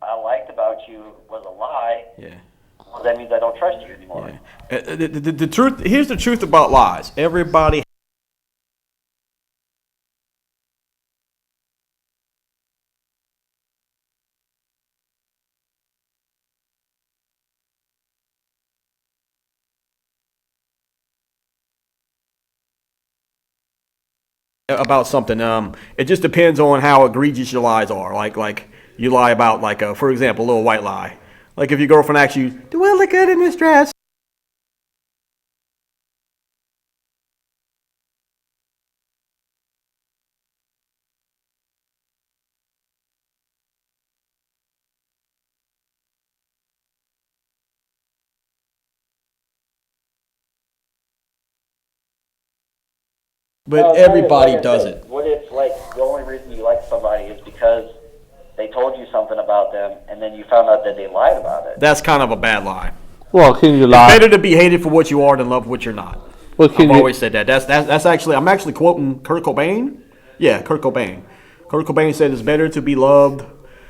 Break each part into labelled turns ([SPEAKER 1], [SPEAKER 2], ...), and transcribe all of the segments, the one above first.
[SPEAKER 1] I liked about you was a lie,
[SPEAKER 2] Yeah.
[SPEAKER 1] well, that means I don't trust you anymore.
[SPEAKER 2] Yeah. The truth. Here's the truth about lies. Everybody. About something. It just depends on how egregious your lies are. Like you lie about for example, a little white lie. Like if your girlfriend asks you, "Do I look good in this dress?" But everybody does it.
[SPEAKER 1] What if, like, the only reason you like somebody is because they told you something about them, and then you found out that they lied about it?
[SPEAKER 2] That's kind of a bad lie.
[SPEAKER 3] Well, can you lie?
[SPEAKER 2] It's better to be hated for what you are than loved for what you're not.
[SPEAKER 3] Well,
[SPEAKER 2] I've always said that. That's actually, I'm actually quoting Kurt Cobain. Yeah, Kurt Cobain. Kurt Cobain said it's better to be loved.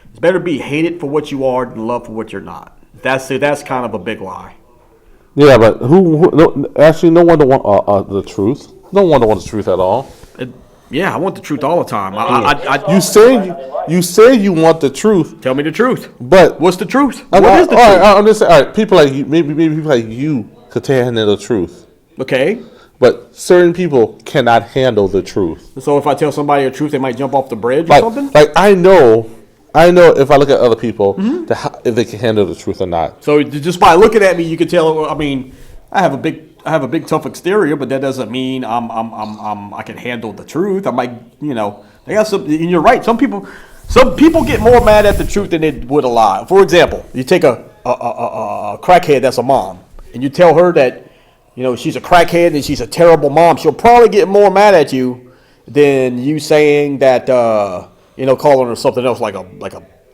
[SPEAKER 2] It's better to be hated for what you are than loved for what you're not. That's kind of a big lie.
[SPEAKER 3] Yeah, but actually, no one want the truth. No one wants the truth at all.
[SPEAKER 2] Yeah, I want the truth all the time.
[SPEAKER 3] You say you want the truth.
[SPEAKER 2] Tell me the truth.
[SPEAKER 3] But
[SPEAKER 2] what's the truth? What is the truth?
[SPEAKER 3] I'm just saying, all right, people like you, maybe people like you could handle the truth.
[SPEAKER 2] Okay.
[SPEAKER 3] But certain people cannot handle the truth.
[SPEAKER 2] So if I tell somebody the truth, they might jump off the bridge or something?
[SPEAKER 3] Like I know if I look at other people, if they can handle the truth or not.
[SPEAKER 2] So just by looking at me, you can tell. I mean, I have a big tough exterior, but that doesn't mean I can handle the truth. I might, they got some. And you're right. Some people get more mad at the truth than they would a lie. For example, you take a crackhead that's a mom, and you tell her that she's a crackhead and she's a terrible mom. She'll probably get more mad at you than you saying that calling her something else like a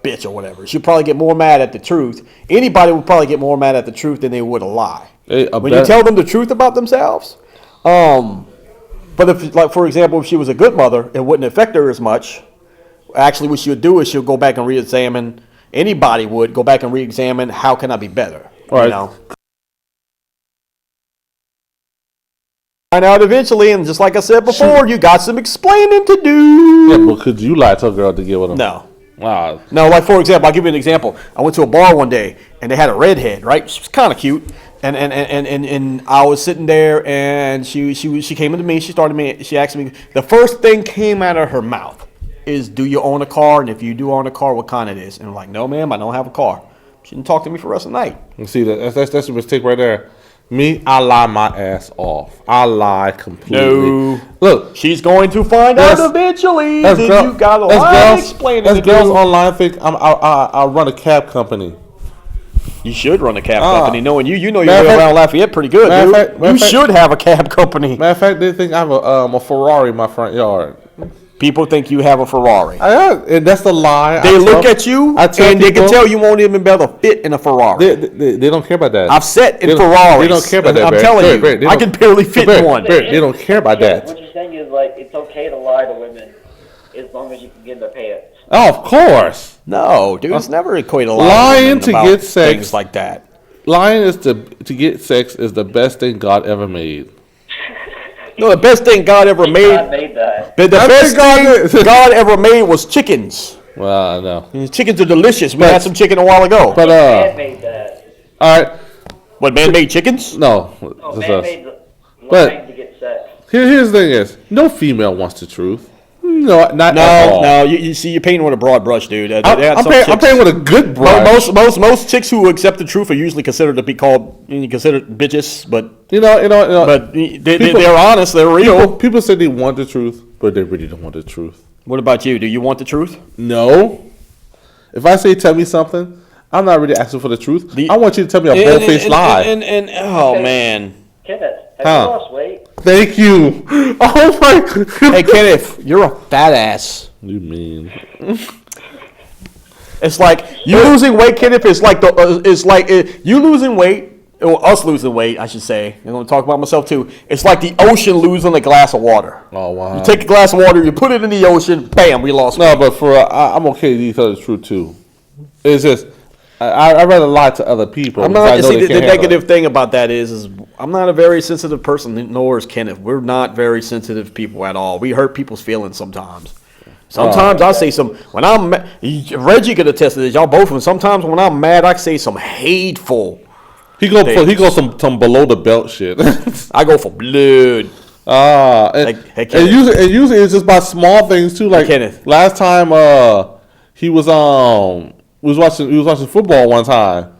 [SPEAKER 2] bitch or whatever. She'll probably get more mad at the truth. Anybody would probably get more mad at the truth than they would a lie. When you tell them the truth about themselves. But if, like, for example, if she was a good mother, it wouldn't affect her as much. Actually, what she would do is she'll go back and re-examine. Anybody would go back and re-examine, how can I be better?
[SPEAKER 3] Right.
[SPEAKER 2] Find out eventually, and just like I said before, you got some explaining to do.
[SPEAKER 3] Yeah, but could you lie to a girl to get with them?
[SPEAKER 2] No.
[SPEAKER 3] Wow.
[SPEAKER 2] No, like, for example, I'll give you an example. I went to a bar one day, and they had a redhead, right? She was kind of cute. And I was sitting there, and she came into me. She asked me, the first thing came out of her mouth is, "Do you own a car? And if you do own a car, what kind it is?" And I'm like, "No, ma'am, I don't have a car." She didn't talk to me for the rest of the night.
[SPEAKER 3] You see, that's a mistake right there. Me, I lie my ass off. I lie completely.
[SPEAKER 2] No.
[SPEAKER 3] Look,
[SPEAKER 2] she's going to find out eventually that you got a lot of explaining to do.
[SPEAKER 3] As girls online think I run a cab company.
[SPEAKER 2] You should run a cab company, knowing you know your way around Lafayette pretty good, dude. You should have a cab company.
[SPEAKER 3] Matter of fact, they think I have a Ferrari in my front yard.
[SPEAKER 2] People think you have a Ferrari.
[SPEAKER 3] And that's the lie.
[SPEAKER 2] They look at you, and they can tell you won't even be able to fit in a Ferrari.
[SPEAKER 3] They don't care about that.
[SPEAKER 2] I've sat in Ferraris.
[SPEAKER 3] They don't care about that.
[SPEAKER 2] I'm telling you, I can barely fit in one.
[SPEAKER 3] They don't care about that.
[SPEAKER 1] What you're saying is, like, it's okay to lie to women as long as you can get their pants.
[SPEAKER 3] Oh, of course.
[SPEAKER 2] No, dude, it's never equated to
[SPEAKER 3] lying to get sex.
[SPEAKER 2] Things like that.
[SPEAKER 3] Lying is to get sex is the best thing God ever made.
[SPEAKER 2] No, the best thing God ever made.
[SPEAKER 1] God made that.
[SPEAKER 2] The best thing God ever made was chickens.
[SPEAKER 3] Well, no.
[SPEAKER 2] Chickens are delicious. We had some chicken a while ago.
[SPEAKER 3] But
[SPEAKER 1] man made that.
[SPEAKER 3] All right.
[SPEAKER 2] What, man made chickens?
[SPEAKER 3] No.
[SPEAKER 1] Oh, man made lying to get sex.
[SPEAKER 3] Here's the thing: is no female wants the truth. No, not at all.
[SPEAKER 2] No. You see, you're painting with a broad brush, dude.
[SPEAKER 3] I'm painting with a good brush.
[SPEAKER 2] Most chicks who accept the truth are usually considered bitches, but But they're honest. They're real.
[SPEAKER 3] People say they want the truth, but they really don't want the truth.
[SPEAKER 2] What about you? Do you want the truth?
[SPEAKER 3] No. If I say tell me something, I'm not really asking for the truth. I want you to tell me a bold-faced lie.
[SPEAKER 2] Oh man.
[SPEAKER 1] Kenneth, have you lost weight?
[SPEAKER 3] Thank you. Oh my God.
[SPEAKER 2] Hey Kenneth, you're a fat ass.
[SPEAKER 3] You mean?
[SPEAKER 2] It's like you losing weight, Kenneth. It's like you losing weight, or us losing weight, I should say. I'm going to talk about myself too. It's like the ocean losing a glass of water.
[SPEAKER 3] Oh wow!
[SPEAKER 2] You take a glass of water, you put it in the ocean, bam, we lost weight.
[SPEAKER 3] No, but I'm okay to tell the truth too. It's just I rather lie to other people.
[SPEAKER 2] I'm not. See, the negative thing about that is I'm not a very sensitive person, nor is Kenneth. We're not very sensitive people at all. We hurt people's feelings sometimes. Sometimes I say some when I'm Reggie could attest to this. Y'all both. Sometimes when I'm mad, I say some hateful.
[SPEAKER 3] He goes some below the belt shit.
[SPEAKER 2] I go for blood.
[SPEAKER 3] And usually it's just about small things too. Like
[SPEAKER 2] Kenneth.
[SPEAKER 3] Last time, he was watching football one time,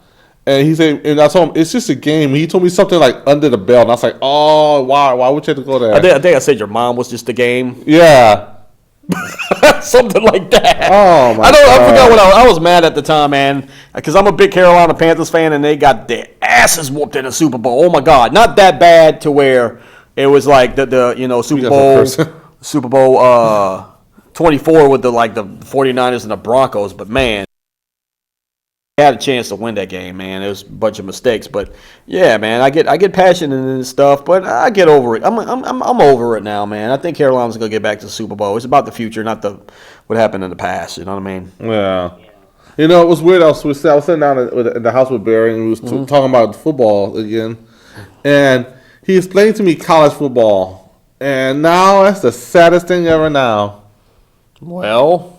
[SPEAKER 3] and he said, and I told him it's just a game. He told me something like under the belt, and I was like, oh, why would you have to go there?
[SPEAKER 2] I think I said your mom was just a game.
[SPEAKER 3] Yeah.
[SPEAKER 2] Something like that.
[SPEAKER 3] Oh my!
[SPEAKER 2] I forgot what I was mad at the time, man, because I'm a big Carolina Panthers fan, and they got their asses whooped in the Super Bowl. Oh my God, not that bad to where it was like the Super Bowl 24 with the 49ers and the Broncos, but man, they had a chance to win that game, man. It was a bunch of mistakes, but yeah, man, I get passionate and stuff, but I get over it. I'm over it now, man. I think Carolina's gonna get back to the Super Bowl. It's about the future, not what happened in the past. You know what I mean?
[SPEAKER 3] Yeah. You know, it was weird. I was sitting down in the house with Barry, and we was talking about football again, and he explained to me college football, and now that's the saddest thing ever. Now,
[SPEAKER 2] well.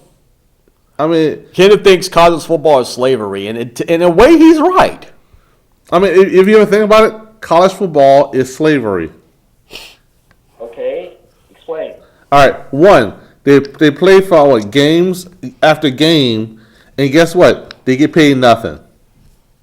[SPEAKER 3] I mean,
[SPEAKER 2] Kenneth thinks college football is slavery, and in a way, he's right.
[SPEAKER 3] I mean, if you ever think about it, college football is slavery.
[SPEAKER 1] Okay, explain.
[SPEAKER 3] All right, one, they play for games after game, and guess what? They get paid nothing.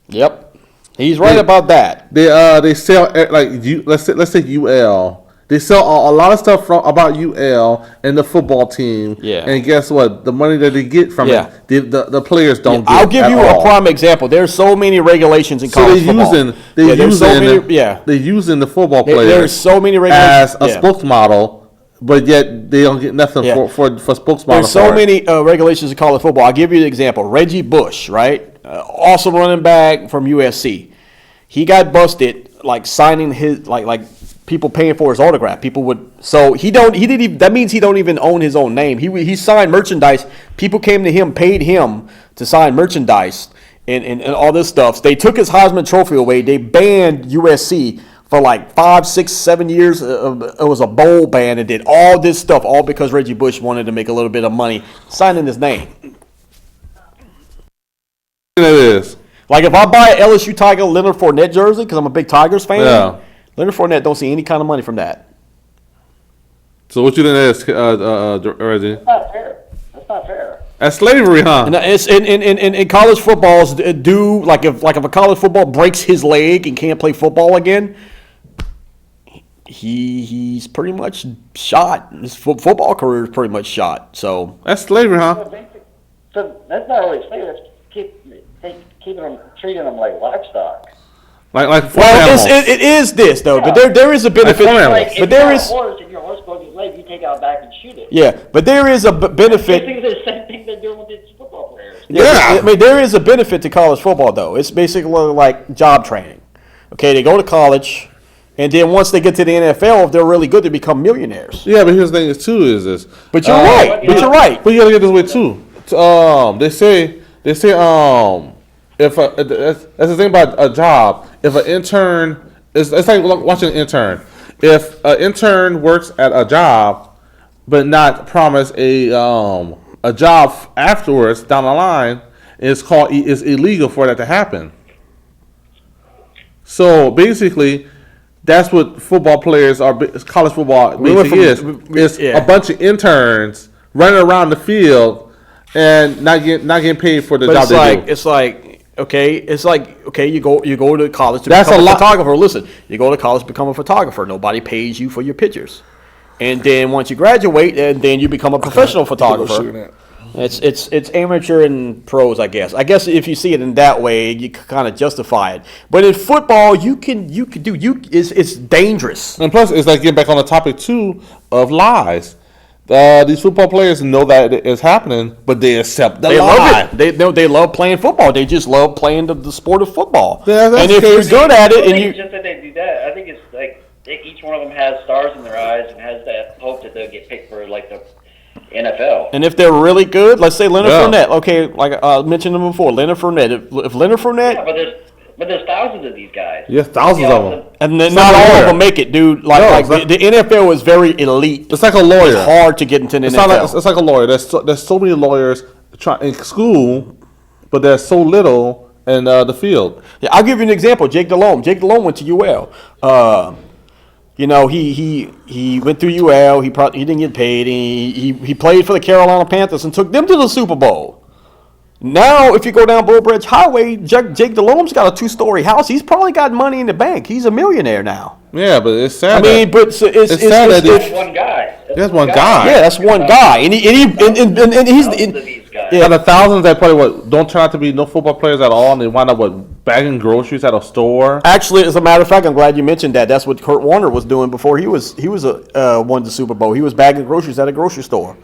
[SPEAKER 2] Yep, he's right about that.
[SPEAKER 3] They sell let's say UL. They sell a lot of stuff about UL and the football team.
[SPEAKER 2] Yeah.
[SPEAKER 3] And guess what? The money that they get from it, the players don't get.
[SPEAKER 2] I'll give you a prime example. There's so many regulations in college football. They're
[SPEAKER 3] using the football players.
[SPEAKER 2] There's so many regulations
[SPEAKER 3] as a spokesmodel, but yet they don't get nothing for spokesmodel.
[SPEAKER 2] There's so many regulations in college football. I'll give you an example. Reggie Bush, right? Awesome running back from USC. He got busted signing his people paying for his autograph. People would that means he don't even own his own name. He signed merchandise. People came to him, paid him to sign merchandise and all this stuff. They took his Heisman Trophy away. They banned USC for 5, 6, 7 years. It was a bowl ban and did all this stuff all because Reggie Bush wanted to make a little bit of money signing his name.
[SPEAKER 3] It is.
[SPEAKER 2] If I buy an LSU Tiger Leonard Fournette jersey because I'm a big Tigers fan, Leonard Fournette don't see any kind of money from that.
[SPEAKER 3] So what you didn't ask, Reggie?
[SPEAKER 1] That's not fair. That's not fair.
[SPEAKER 3] That's slavery, huh?
[SPEAKER 2] And it's in college footballs do if a college football breaks his leg and can't play football again, he's pretty much shot. His football career is pretty much shot. So
[SPEAKER 3] that's slavery, huh?
[SPEAKER 1] So that's not really slavery. That's treating them like livestock.
[SPEAKER 2] It is this though, but there is a benefit.
[SPEAKER 1] But there is. If your horse broke his leg, you take out back and shoot it.
[SPEAKER 2] Yeah, but there is a benefit.
[SPEAKER 1] It's the same thing they're doing with these football players.
[SPEAKER 2] Yeah, I mean there is a benefit to college football though. It's basically like job training. Okay, they go to college, and then once they get to the NFL, if they're really good, they become millionaires.
[SPEAKER 3] Yeah, but here's the thing is this.
[SPEAKER 2] But you're right. But you're right.
[SPEAKER 3] But you gotta get this way too. They say if that's the thing about a job. If an intern, it's like watching an intern. If an intern works at a job, but not promise a job afterwards down the line, it's illegal for that to happen. So basically, that's what football players are. College football basically is a bunch of interns running around the field and not getting paid for the job they do.
[SPEAKER 2] It's like you go to college to become a photographer. Listen, you go to college to become a photographer. Nobody pays you for your pictures, and then once you graduate, and then you become a professional photographer. It's amateur and pros, I guess. I guess if you see it in that way, you kind of justify it. But in football, it's dangerous.
[SPEAKER 3] And plus, it's like getting back on the topic too of lies. These football players know that it is happening, but they accept the lie.
[SPEAKER 2] Love it. They love playing football. They just love playing the sport of football.
[SPEAKER 3] Yeah,
[SPEAKER 2] and if you're good at it,
[SPEAKER 1] it's just that they do that. I think it's like each one of them has stars in their eyes and has that hope that they'll get picked for NFL.
[SPEAKER 2] And if they're really good, let's say Leonard
[SPEAKER 3] Yeah.
[SPEAKER 2] Fournette. Okay, like I mentioned him before, Leonard Fournette. If Leonard Fournette,
[SPEAKER 1] Yeah, but there's thousands of these guys.
[SPEAKER 3] Yeah, thousands of them.
[SPEAKER 2] and then
[SPEAKER 3] It's
[SPEAKER 2] not
[SPEAKER 3] like a
[SPEAKER 2] all of
[SPEAKER 3] lawyer.
[SPEAKER 2] them make it, dude. Like,
[SPEAKER 3] No,
[SPEAKER 2] like
[SPEAKER 3] it's like-
[SPEAKER 2] the NFL is very elite.
[SPEAKER 3] It's like a lawyer.
[SPEAKER 2] It's hard to get into the
[SPEAKER 3] It's
[SPEAKER 2] NFL.
[SPEAKER 3] not like, it's like a lawyer. There's so many lawyers in school, but there's so little in the field.
[SPEAKER 2] Yeah, I'll give you an example. Jake Delhomme. Jake Delhomme went to UL. You know, he went through UL. He didn't get paid. He played for the Carolina Panthers and took them to the Super Bowl. Now, if you go down Bull Bridge Highway, Jake Delhomme's got a 2-story house. He's probably got money in the bank. He's a millionaire now.
[SPEAKER 3] Yeah, but it's sad.
[SPEAKER 2] I mean, but it's
[SPEAKER 3] sad that
[SPEAKER 1] That's one guy.
[SPEAKER 3] That's one guy.
[SPEAKER 2] yeah, that's one guy, and he's
[SPEAKER 1] Thousands of these guys.
[SPEAKER 2] Yeah.
[SPEAKER 3] and the thousands that probably don't turn out to be no football players at all, and they wind up bagging groceries at a store.
[SPEAKER 2] Actually, as a matter of fact, I'm glad you mentioned that. That's what Kurt Warner was doing before he won the Super Bowl. He was bagging groceries at a grocery store.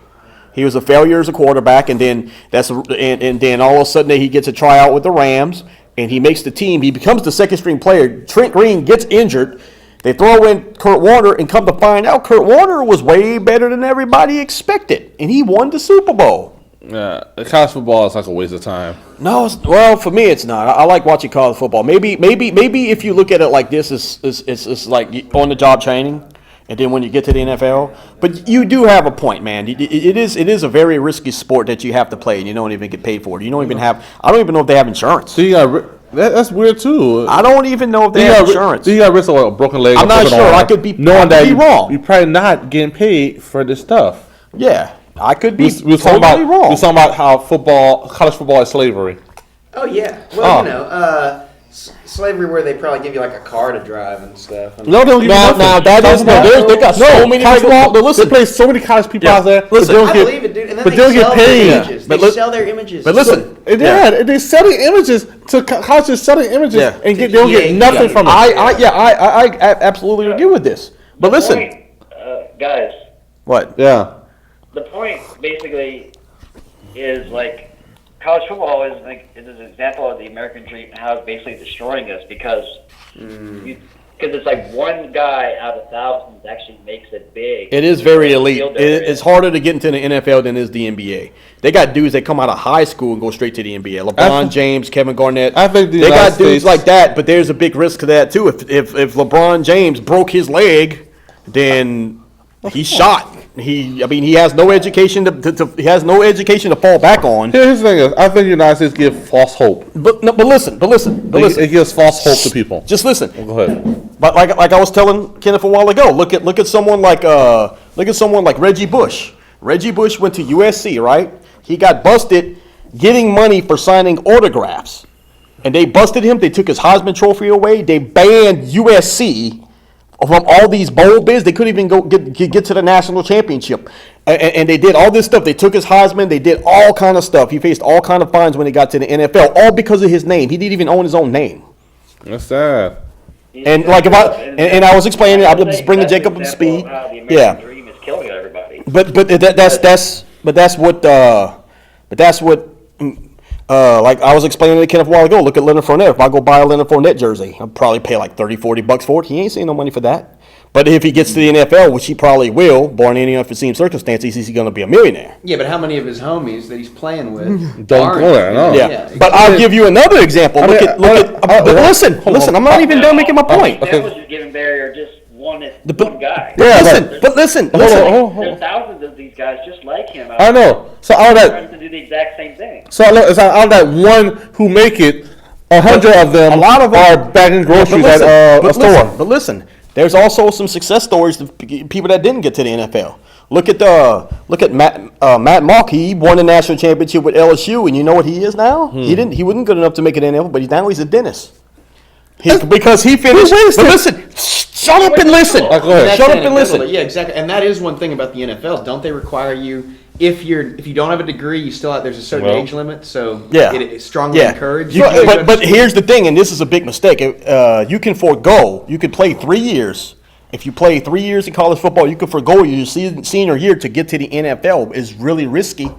[SPEAKER 2] He was a failure as a quarterback, and then then all of a sudden he gets a tryout with the Rams, and he makes the team. He becomes the second string player. Trent Green gets injured. They throw in Kurt Warner, and come to find out, Kurt Warner was way better than everybody expected, and he won the Super Bowl.
[SPEAKER 3] Yeah, college football is like a waste of time.
[SPEAKER 2] No, well, for me, it's not. I like watching college football. Maybe if you look at it like this, it's like on the job training, and then when you get to the NFL. But you do have a point, man. It is a very risky sport that you have to play, and you don't even get paid for it. You don't even have. I don't even know if they have insurance.
[SPEAKER 3] So that's weird too.
[SPEAKER 2] I don't even know if they have insurance.
[SPEAKER 3] Do you got risk of a broken leg?
[SPEAKER 2] I'm
[SPEAKER 3] a
[SPEAKER 2] not
[SPEAKER 3] broken
[SPEAKER 2] sure.
[SPEAKER 3] arm,
[SPEAKER 2] I could be wrong.
[SPEAKER 3] You're probably not getting paid for this stuff.
[SPEAKER 2] Yeah, I could be
[SPEAKER 3] We were talking
[SPEAKER 2] totally
[SPEAKER 3] about
[SPEAKER 2] wrong.
[SPEAKER 3] how college football is slavery.
[SPEAKER 4] Oh yeah. Well, you know, slavery where they probably give you like a car to drive and stuff.
[SPEAKER 3] No, they don't give you nothing.
[SPEAKER 2] Now that is they got so many
[SPEAKER 3] college
[SPEAKER 2] people.
[SPEAKER 3] football,
[SPEAKER 2] Listen,
[SPEAKER 3] they play so many college people out there.
[SPEAKER 2] Listen,
[SPEAKER 3] but
[SPEAKER 4] I
[SPEAKER 3] they don't
[SPEAKER 4] believe it, dude. And then
[SPEAKER 3] but
[SPEAKER 4] they
[SPEAKER 3] they'll get
[SPEAKER 4] sell
[SPEAKER 3] paid.
[SPEAKER 4] their images.
[SPEAKER 2] But
[SPEAKER 4] They
[SPEAKER 2] li-
[SPEAKER 4] sell their images.
[SPEAKER 2] but listen,
[SPEAKER 3] They're selling images to colleges, selling images,
[SPEAKER 2] Yeah.
[SPEAKER 3] and they don't get nothing from it.
[SPEAKER 2] I absolutely agree with this. But
[SPEAKER 1] The
[SPEAKER 2] listen,
[SPEAKER 1] point, guys,
[SPEAKER 2] what?
[SPEAKER 3] Yeah.
[SPEAKER 1] the point basically is like college football is an example of the American dream and how it's basically destroying us because it's like one guy out of thousands actually makes it big.
[SPEAKER 2] It is very elite.
[SPEAKER 1] Field that they're
[SPEAKER 2] It's
[SPEAKER 1] in.
[SPEAKER 2] harder to get into the NFL than is the NBA. They got dudes that come out of high school and go straight to the NBA. LeBron James, Kevin Garnett.
[SPEAKER 3] I think the
[SPEAKER 2] they got
[SPEAKER 3] United
[SPEAKER 2] dudes
[SPEAKER 3] States-
[SPEAKER 2] like that, but there's a big risk to that too. If LeBron James broke his leg, then he's shot. He has no education to fall back on.
[SPEAKER 3] Here's the thing: is I think the United States give false hope.
[SPEAKER 2] But listen.
[SPEAKER 3] It gives false hope to people.
[SPEAKER 2] Just listen.
[SPEAKER 3] Go ahead.
[SPEAKER 2] But like I was telling Kenneth a while ago, look at someone like Reggie Bush. Reggie Bush went to USC, right? He got busted getting money for signing autographs, and they busted him. They took his Heisman Trophy away. They banned USC from all these bowl bids. They couldn't even go get to the national championship, and they did all this stuff. They took his Heisman. They did all kind of stuff. He faced all kind of fines when he got to the NFL, all because of his name. He didn't even own his own name.
[SPEAKER 3] That's sad.
[SPEAKER 2] And like if I was explaining, I'm just bringing Jacob up to speed.
[SPEAKER 1] The American
[SPEAKER 2] Yeah,
[SPEAKER 1] dream is killing everybody.
[SPEAKER 2] but that's what like I was explaining to Kenneth a while ago. Look at Leonard Fournette. If I go buy a Leonard Fournette jersey, I'll probably pay like $30-$40 for it. He ain't seeing no money for that. But if he gets to the NFL, which he probably will, barring any unforeseen circumstances, he's going to be a millionaire.
[SPEAKER 4] Yeah, but how many of his homies that he's playing with
[SPEAKER 3] Don't
[SPEAKER 4] aren't?
[SPEAKER 3] go there, no.
[SPEAKER 2] Yeah, but I'll give you another example. But listen, I'm not even done making my point.
[SPEAKER 1] That was just giving barrier just one guy.
[SPEAKER 2] But listen.
[SPEAKER 1] There's thousands of these guys just like him.
[SPEAKER 3] I know. So out of
[SPEAKER 1] Trying
[SPEAKER 3] that,
[SPEAKER 1] to do the exact same thing.
[SPEAKER 3] out of that one who make it, 100 of them,
[SPEAKER 2] A lot of them
[SPEAKER 3] are bagging groceries at a store.
[SPEAKER 2] But listen, there's also some success stories of people that didn't get to the NFL. Look at Matt Mock. He won the national championship with LSU, and you know what he is now? He wasn't good enough to make it in the NFL, but now he's a dentist. Because he finished. But listen, shut up and listen.
[SPEAKER 3] Go ahead.
[SPEAKER 2] Shut up and listen.
[SPEAKER 4] Yeah, exactly. And that is one thing about the NFL. Don't they require you, if you don't have a degree, you still have, there's a certain age limit, so
[SPEAKER 2] Yeah.
[SPEAKER 4] it's strongly encouraged.
[SPEAKER 2] But here's the thing, and this is a big mistake. You can forego. You could play 3 years. If you play 3 years in college football, you can forego your senior year to get to the NFL. Is really risky.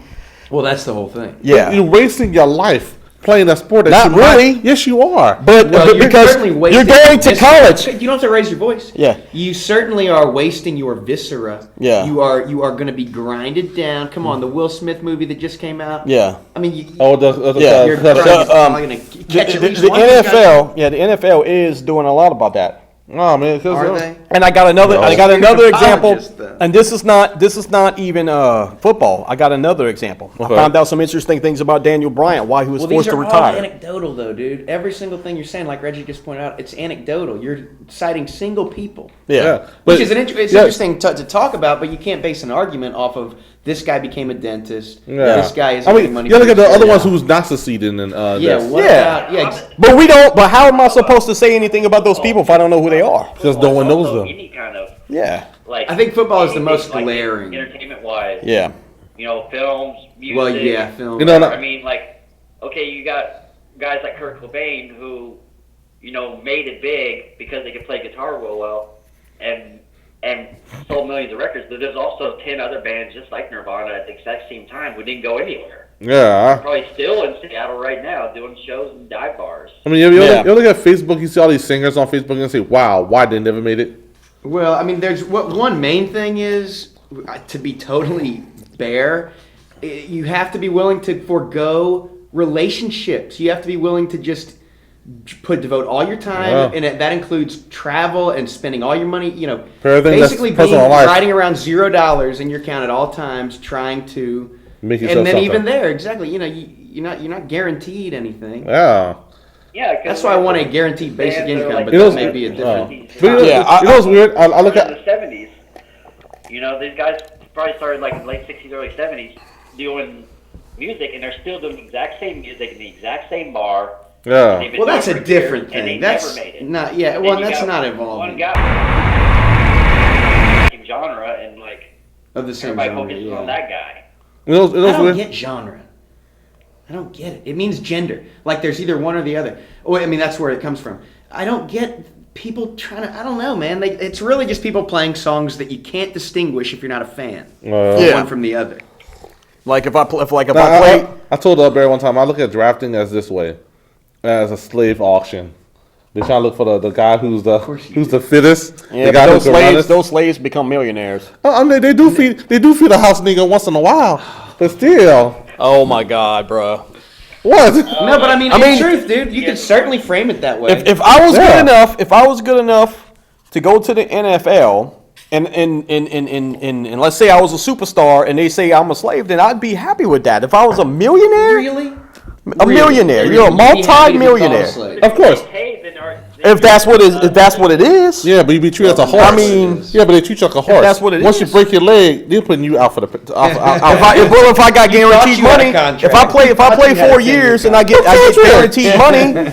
[SPEAKER 4] Well, that's the whole thing.
[SPEAKER 2] Yeah.
[SPEAKER 3] You're wasting your life playing a sport that
[SPEAKER 2] Not
[SPEAKER 3] you might-
[SPEAKER 2] really.
[SPEAKER 3] Yes, you are.
[SPEAKER 2] But because
[SPEAKER 4] certainly
[SPEAKER 2] you're
[SPEAKER 4] wasting
[SPEAKER 2] going to college.
[SPEAKER 4] You don't have to raise your voice.
[SPEAKER 2] Yeah.
[SPEAKER 4] You certainly are wasting your viscera.
[SPEAKER 2] Yeah.
[SPEAKER 4] You are going to be grinded down. Come on, the Will Smith movie that just came out.
[SPEAKER 2] Yeah.
[SPEAKER 4] I mean,
[SPEAKER 2] Yeah.
[SPEAKER 4] you're
[SPEAKER 3] the-
[SPEAKER 4] probably going to catch at least
[SPEAKER 2] the
[SPEAKER 4] one concussion.
[SPEAKER 2] NFL, yeah, the NFL is doing a lot about that.
[SPEAKER 3] Oh man, 'cause,
[SPEAKER 4] Are they?
[SPEAKER 2] And I got another
[SPEAKER 4] You're
[SPEAKER 2] example,
[SPEAKER 4] apologist, though.
[SPEAKER 2] and this is not even football. I got another example.
[SPEAKER 3] Okay.
[SPEAKER 2] I found out some interesting things about Daniel Bryant, why he was
[SPEAKER 4] Well,
[SPEAKER 2] forced
[SPEAKER 4] these
[SPEAKER 2] to
[SPEAKER 4] are
[SPEAKER 2] retire.
[SPEAKER 4] all anecdotal, though, dude. Every single thing you're saying, like Reggie just pointed out, it's anecdotal. You're citing single people.
[SPEAKER 2] Yeah.
[SPEAKER 4] Which is it's
[SPEAKER 3] yeah.
[SPEAKER 4] interesting to talk about, but you can't base an argument off of this guy became a dentist.
[SPEAKER 3] Yeah.
[SPEAKER 4] This guy is
[SPEAKER 3] I
[SPEAKER 4] making
[SPEAKER 3] mean,
[SPEAKER 4] money.
[SPEAKER 3] you gotta
[SPEAKER 4] for
[SPEAKER 3] look at the
[SPEAKER 4] his
[SPEAKER 3] other
[SPEAKER 4] career.
[SPEAKER 3] ones who's not succeeding in
[SPEAKER 4] Yeah.
[SPEAKER 3] this.
[SPEAKER 4] What
[SPEAKER 2] Yeah.
[SPEAKER 4] about? Yeah.
[SPEAKER 2] But we don't. But how am I supposed to say anything about those people if I don't know who they are?
[SPEAKER 3] Just no one knows
[SPEAKER 1] Also,
[SPEAKER 3] them.
[SPEAKER 1] Any kind of
[SPEAKER 2] Yeah.
[SPEAKER 1] like.
[SPEAKER 4] I think football is the
[SPEAKER 1] anything,
[SPEAKER 4] most
[SPEAKER 1] like,
[SPEAKER 4] glaring.
[SPEAKER 1] Entertainment-wise,
[SPEAKER 2] Yeah.
[SPEAKER 1] Films, music.
[SPEAKER 4] Well, yeah, film.
[SPEAKER 3] You know,
[SPEAKER 1] I mean, like, okay, you got guys like Kurt Cobain who, made it big because they could play guitar real well, and sold millions of records. But there's also 10 other bands just like Nirvana at the exact same time who didn't go anywhere.
[SPEAKER 3] Yeah.
[SPEAKER 1] Probably still in Seattle right now doing shows in dive bars.
[SPEAKER 3] I mean, you
[SPEAKER 2] Yeah.
[SPEAKER 3] look at Facebook, you see all these singers on Facebook and say, wow, why they never made it?
[SPEAKER 4] Well, I mean, there's one main thing is to be totally bare. You have to be willing to forego relationships. You have to be willing to just devote all your time,
[SPEAKER 3] Yeah.
[SPEAKER 4] and that includes travel and spending all your money.
[SPEAKER 3] For everything that's
[SPEAKER 4] basically
[SPEAKER 3] personal
[SPEAKER 4] being
[SPEAKER 3] life.
[SPEAKER 4] riding around $0 in your account at all times, trying to
[SPEAKER 3] Make yourself
[SPEAKER 4] and then
[SPEAKER 3] something.
[SPEAKER 4] even there, exactly. You're not guaranteed anything.
[SPEAKER 3] Yeah.
[SPEAKER 1] Yeah, 'cause
[SPEAKER 4] That's why I want a guaranteed basic
[SPEAKER 1] bands are
[SPEAKER 4] income,
[SPEAKER 1] like-
[SPEAKER 4] but
[SPEAKER 3] You know,
[SPEAKER 4] that may be a different.
[SPEAKER 3] But you know,
[SPEAKER 2] Yeah,
[SPEAKER 3] you know what's weird? I look
[SPEAKER 1] in
[SPEAKER 3] at
[SPEAKER 1] the 70s. These guys probably started like in the late 60s, early 70s doing music, and they're still doing the exact same music in the exact same bar.
[SPEAKER 3] yeah.
[SPEAKER 1] They've been
[SPEAKER 4] Well, that's
[SPEAKER 1] doing
[SPEAKER 4] a
[SPEAKER 1] it for years,
[SPEAKER 4] different
[SPEAKER 1] and they
[SPEAKER 4] thing. That's
[SPEAKER 1] never made it.
[SPEAKER 4] not. Yeah.
[SPEAKER 1] Then
[SPEAKER 4] Well,
[SPEAKER 1] you
[SPEAKER 4] that's
[SPEAKER 1] got
[SPEAKER 4] not
[SPEAKER 1] One
[SPEAKER 4] evolving
[SPEAKER 1] guy genre, and like
[SPEAKER 4] of the same
[SPEAKER 1] everybody
[SPEAKER 4] genre.
[SPEAKER 1] focuses on
[SPEAKER 4] Yeah.
[SPEAKER 1] that guy.
[SPEAKER 3] You know
[SPEAKER 4] I
[SPEAKER 3] what's
[SPEAKER 4] don't
[SPEAKER 3] weird?
[SPEAKER 4] get genre. I don't get it. It means gender. Like there's either one or the other. Well, I mean that's where it comes from. I don't get people trying to. I don't know, man. It's really just people playing songs that you can't distinguish if you're not a fan.
[SPEAKER 2] Yeah.
[SPEAKER 4] One from the other.
[SPEAKER 2] Like if I play,
[SPEAKER 3] I told Barry one time, I look at drafting as this way, as a slave auction. They try to look for the guy who's the fittest.
[SPEAKER 2] yeah,
[SPEAKER 3] the guy
[SPEAKER 2] but
[SPEAKER 3] who's the runnest.
[SPEAKER 2] those slaves become millionaires.
[SPEAKER 3] I mean, they do feed a house nigga once in a while, but still,
[SPEAKER 2] Oh my God, bro.
[SPEAKER 3] what?
[SPEAKER 4] No, but I mean, in truth, dude, you could certainly frame it that way.
[SPEAKER 2] If I was
[SPEAKER 3] Yeah.
[SPEAKER 2] if I was good enough to go to the NFL and let's say I was a superstar and they say I'm a slave, then I'd be happy with that. If I was a millionaire,
[SPEAKER 4] really,
[SPEAKER 2] a millionaire, you're a multi-millionaire.
[SPEAKER 3] Of course.
[SPEAKER 1] Hey, then
[SPEAKER 2] If that's what it is,
[SPEAKER 3] Yeah, but you be treated as a horse.
[SPEAKER 2] I mean,
[SPEAKER 3] yeah, but they treat you like a horse.
[SPEAKER 2] that's what it
[SPEAKER 3] Once
[SPEAKER 2] is.
[SPEAKER 3] you break your leg, they're putting you out for the.
[SPEAKER 2] if I got guaranteed
[SPEAKER 4] you had a
[SPEAKER 2] money,
[SPEAKER 4] contract.
[SPEAKER 2] if I play
[SPEAKER 4] You thought you had
[SPEAKER 2] 4
[SPEAKER 4] a
[SPEAKER 2] years and I get guaranteed money,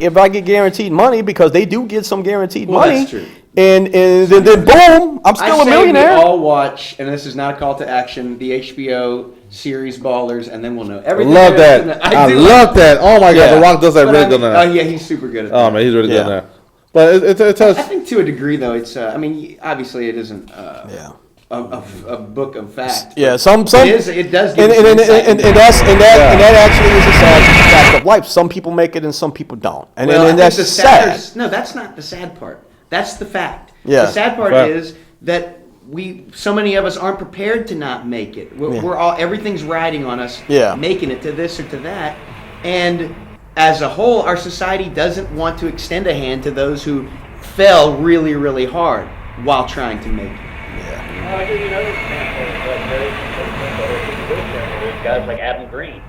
[SPEAKER 2] if I get guaranteed money because they do get some guaranteed
[SPEAKER 4] Well,
[SPEAKER 2] money,
[SPEAKER 4] that's true.
[SPEAKER 2] and then boom, I'm still
[SPEAKER 4] I
[SPEAKER 2] a
[SPEAKER 4] say
[SPEAKER 2] millionaire.
[SPEAKER 4] we all watch, and this is not a call to action, the HBO series Ballers, and then we'll know everything.
[SPEAKER 3] Love
[SPEAKER 4] there is
[SPEAKER 3] that.
[SPEAKER 4] in it.
[SPEAKER 3] I
[SPEAKER 4] do
[SPEAKER 3] love that. Oh my
[SPEAKER 2] Yeah.
[SPEAKER 3] God, The Rock does that
[SPEAKER 4] But
[SPEAKER 3] really
[SPEAKER 4] I
[SPEAKER 3] good
[SPEAKER 4] mean-
[SPEAKER 3] now.
[SPEAKER 4] Oh yeah, he's super good at that.
[SPEAKER 3] Oh man, he's really
[SPEAKER 2] Yeah.
[SPEAKER 3] good now. But it
[SPEAKER 4] I
[SPEAKER 3] tells.
[SPEAKER 4] think to a degree though, it's. I mean, obviously it isn't
[SPEAKER 2] Yeah.
[SPEAKER 4] a book of fact.
[SPEAKER 2] Yeah, some
[SPEAKER 4] It is. It does. Give
[SPEAKER 2] and
[SPEAKER 4] you some insight
[SPEAKER 2] and
[SPEAKER 4] into
[SPEAKER 2] that actually is a sad fact of life. Some people make it and some people don't, and
[SPEAKER 4] Well, I
[SPEAKER 2] and
[SPEAKER 4] think
[SPEAKER 2] that's
[SPEAKER 4] the
[SPEAKER 2] sad.
[SPEAKER 4] No, that's not the sad part. That's the fact.
[SPEAKER 2] Yeah.
[SPEAKER 4] The sad part
[SPEAKER 3] Fact.
[SPEAKER 4] is that so many of us aren't prepared to not make it. We're all everything's riding on us.
[SPEAKER 2] Yeah.
[SPEAKER 4] Making it to this or to that, and as a whole, our society doesn't want to extend a hand to those who fell really, really hard while trying to make it.
[SPEAKER 1] I'll give you another example. There's guys like Adam Green.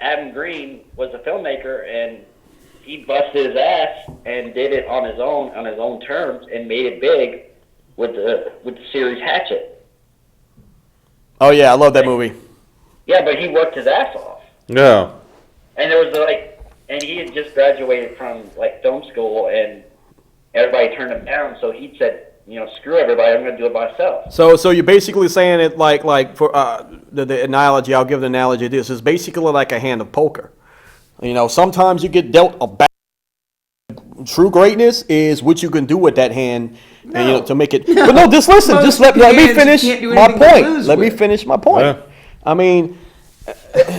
[SPEAKER 1] Adam Green was a filmmaker, and he busted his ass and did it on his own terms, and made it big with the series Hatchet.
[SPEAKER 2] Oh yeah, I love that movie.
[SPEAKER 1] Yeah, but he worked his ass off,
[SPEAKER 3] Yeah.
[SPEAKER 1] and there was and he had just graduated from film school, and everybody turned him down. So he said, screw everybody, I'm going to do it myself.
[SPEAKER 2] So you're basically saying it like for the analogy. I'll give the analogy. This is basically like a hand of poker. Sometimes you get dealt a bad. True greatness is what you can do with that hand, and, to make it. But no, just listen. Just let me
[SPEAKER 4] hands you
[SPEAKER 2] finish
[SPEAKER 4] can't do
[SPEAKER 2] my
[SPEAKER 4] anything but
[SPEAKER 2] point.
[SPEAKER 4] lose
[SPEAKER 2] Let me
[SPEAKER 4] with.
[SPEAKER 2] finish my point.
[SPEAKER 3] Yeah.
[SPEAKER 2] I mean,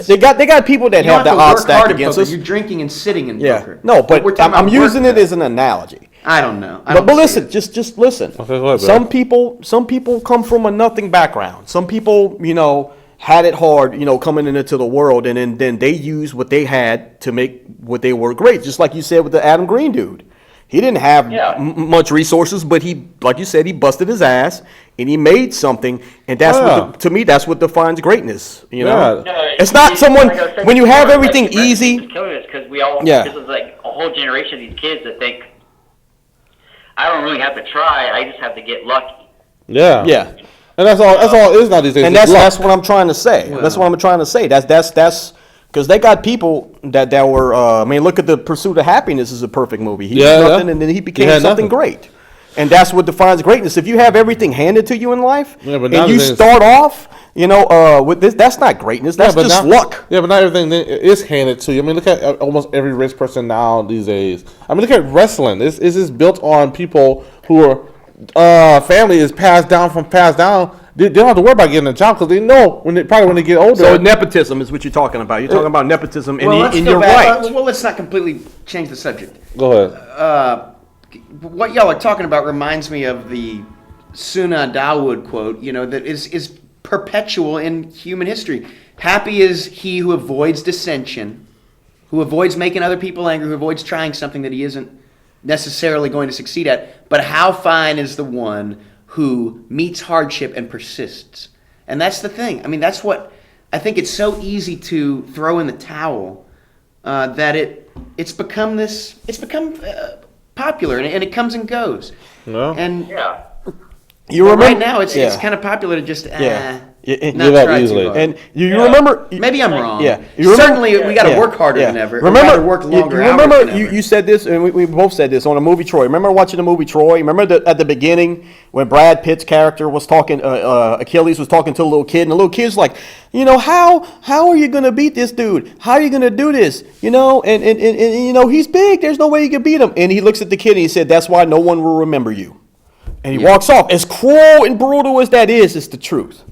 [SPEAKER 2] They got people that
[SPEAKER 4] You
[SPEAKER 2] have
[SPEAKER 4] don't
[SPEAKER 2] the
[SPEAKER 4] have to
[SPEAKER 2] odds
[SPEAKER 4] work
[SPEAKER 2] stacked
[SPEAKER 4] hard in
[SPEAKER 2] against
[SPEAKER 4] poker.
[SPEAKER 2] us.
[SPEAKER 4] You're drinking and sitting in
[SPEAKER 2] Yeah,
[SPEAKER 4] poker.
[SPEAKER 2] no, but
[SPEAKER 4] we're talking
[SPEAKER 2] I'm
[SPEAKER 4] about
[SPEAKER 2] using
[SPEAKER 4] work
[SPEAKER 2] it as an analogy.
[SPEAKER 4] I don't know. I
[SPEAKER 2] But
[SPEAKER 4] don't see
[SPEAKER 2] listen,
[SPEAKER 4] it.
[SPEAKER 2] just listen.
[SPEAKER 3] Okay, go ahead,
[SPEAKER 2] Some
[SPEAKER 3] bro.
[SPEAKER 2] people come from a nothing background. Some people, had it hard, coming into the world, and then they used what they had to make what they were great. Just like you said with the Adam Green dude. He didn't have
[SPEAKER 1] Yeah.
[SPEAKER 2] much resources, but he, like you said, he busted his ass and he made something, and that's to me, that's what defines greatness.
[SPEAKER 3] Yeah.
[SPEAKER 2] It's not someone
[SPEAKER 1] like I said
[SPEAKER 2] when you have
[SPEAKER 1] before,
[SPEAKER 2] everything
[SPEAKER 1] like, the rest
[SPEAKER 2] easy.
[SPEAKER 1] is killing us because we all.
[SPEAKER 2] Yeah.
[SPEAKER 1] This is like a whole generation of these kids that think I don't really have to try. I just have to get lucky.
[SPEAKER 3] Yeah.
[SPEAKER 2] Yeah.
[SPEAKER 3] And that's all it is now these days.
[SPEAKER 2] And
[SPEAKER 3] It's
[SPEAKER 2] that's
[SPEAKER 3] luck.
[SPEAKER 2] what I'm trying to say.
[SPEAKER 4] Well.
[SPEAKER 2] That's what I'm trying to say. That's because they got people that were. I mean, look at The Pursuit of Happiness is a perfect movie. He
[SPEAKER 3] Yeah,
[SPEAKER 2] was
[SPEAKER 3] yeah.
[SPEAKER 2] nothing, and then he became
[SPEAKER 3] He had
[SPEAKER 2] something
[SPEAKER 3] nothing.
[SPEAKER 2] great. And that's what defines greatness. If you have everything handed to you in life,
[SPEAKER 3] Yeah, but
[SPEAKER 2] and
[SPEAKER 3] now
[SPEAKER 2] you
[SPEAKER 3] the thing is-
[SPEAKER 2] start off, with this, that's not greatness. That's
[SPEAKER 3] but
[SPEAKER 2] just
[SPEAKER 3] now-
[SPEAKER 2] luck.
[SPEAKER 3] Yeah, but not everything is handed to you. I mean, look at almost every rich person now these days. I mean, look at wrestling. This is built on people who are family is passed down. They don't have to worry about getting a job because they know when they get older.
[SPEAKER 2] So nepotism is what you're talking about. You're talking about nepotism, and,
[SPEAKER 4] let's
[SPEAKER 2] and
[SPEAKER 4] go
[SPEAKER 2] you're
[SPEAKER 4] back.
[SPEAKER 2] right.
[SPEAKER 4] Well, let's not completely change the subject.
[SPEAKER 3] Go ahead.
[SPEAKER 4] What y'all are talking about reminds me of the Suna Dawood quote, that is perpetual in human history. Happy is he who avoids dissension, who avoids making other people angry, who avoids trying something that he isn't necessarily going to succeed at. But how fine is the one who meets hardship and persists. And that's the thing. I mean, that's what I think. It's so easy to throw in the towel that it's become popular, and it comes and goes.
[SPEAKER 3] No.
[SPEAKER 4] And
[SPEAKER 1] Yeah.
[SPEAKER 2] You
[SPEAKER 4] but
[SPEAKER 2] remember
[SPEAKER 4] right now it's
[SPEAKER 2] yeah.
[SPEAKER 4] kind of popular to just
[SPEAKER 2] Yeah.
[SPEAKER 4] not
[SPEAKER 3] Give up
[SPEAKER 4] try
[SPEAKER 3] easily.
[SPEAKER 4] too hard.
[SPEAKER 2] And you
[SPEAKER 1] Yeah.
[SPEAKER 2] remember?
[SPEAKER 4] Maybe I'm wrong.
[SPEAKER 2] Yeah. You remember-
[SPEAKER 4] Certainly we got to
[SPEAKER 2] Yeah.
[SPEAKER 4] work harder
[SPEAKER 2] Yeah.
[SPEAKER 4] than ever.
[SPEAKER 2] Remember,
[SPEAKER 4] we got to work longer
[SPEAKER 2] you
[SPEAKER 4] hours
[SPEAKER 2] remember
[SPEAKER 4] than ever.
[SPEAKER 2] you said this, and we both said this on the movie Troy. Remember watching the movie Troy? Remember at the beginning when Brad Pitt's character was talking, Achilles was talking to a little kid, and the little kid's like, how are you gonna beat this dude? How are you gonna do this? And he's big. There's no way you can beat him. And he looks at the kid and he said, "That's why no one will remember you." And he walks off. As cruel and brutal as that is, it's the truth.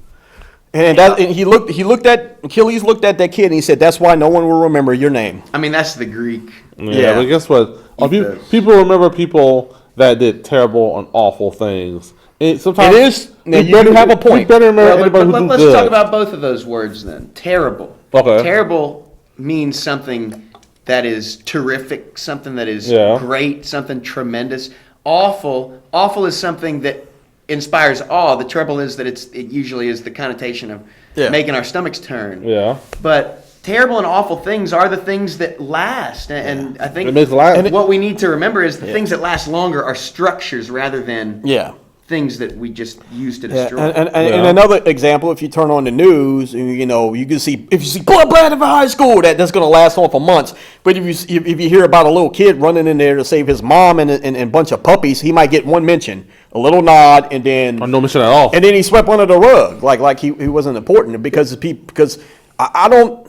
[SPEAKER 2] And Achilles looked at that kid and he said, "That's why no one will remember your name."
[SPEAKER 4] I mean, that's the Greek.
[SPEAKER 3] Yeah, but guess what? People remember people that did terrible and awful things. Sometimes
[SPEAKER 2] It is- now, you
[SPEAKER 3] better
[SPEAKER 2] have a point.
[SPEAKER 3] You better remember
[SPEAKER 4] Well,
[SPEAKER 3] anybody who do
[SPEAKER 4] let's
[SPEAKER 3] good.
[SPEAKER 4] talk about both of those words then. Terrible.
[SPEAKER 3] Okay.
[SPEAKER 4] Terrible means something that is terrific, something that is
[SPEAKER 3] Yeah.
[SPEAKER 4] great, something tremendous. Awful is something that inspires awe. The trouble is that it usually is the connotation of making our stomachs turn.
[SPEAKER 3] Yeah.
[SPEAKER 4] But terrible and awful things are the things that last. And I think
[SPEAKER 3] It makes last.
[SPEAKER 4] what we need to remember is the things that last longer are structures rather than things that we just use to destroy.
[SPEAKER 2] And another example, if you turn on the news, you can see if you see blood in high school, that's going to last on for months. But if you hear about a little kid running in there to save his mom and a bunch of puppies, he might get one mention, a little nod, and then
[SPEAKER 3] Or no mission at all.
[SPEAKER 2] and then he swept under the rug like he wasn't important because I know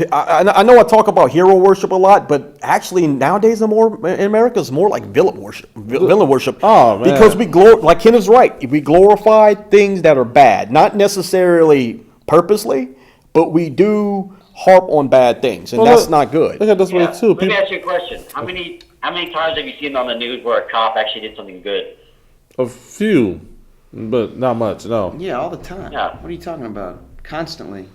[SPEAKER 2] I talk about hero worship a lot, but actually nowadays in America it's more like villain worship.
[SPEAKER 3] Oh, man.
[SPEAKER 2] Because like Ken is right, we glorify things that are bad, not necessarily purposely, but we do harp on bad things, and that's not good.
[SPEAKER 3] Look at this way
[SPEAKER 1] Yeah.
[SPEAKER 3] too.
[SPEAKER 1] Let me ask you a question. How many times have you seen on the news where a cop actually did something good?
[SPEAKER 3] A few, but not much. No.
[SPEAKER 4] Yeah, all the time.
[SPEAKER 1] Yeah.
[SPEAKER 4] What are you talking about? Constantly.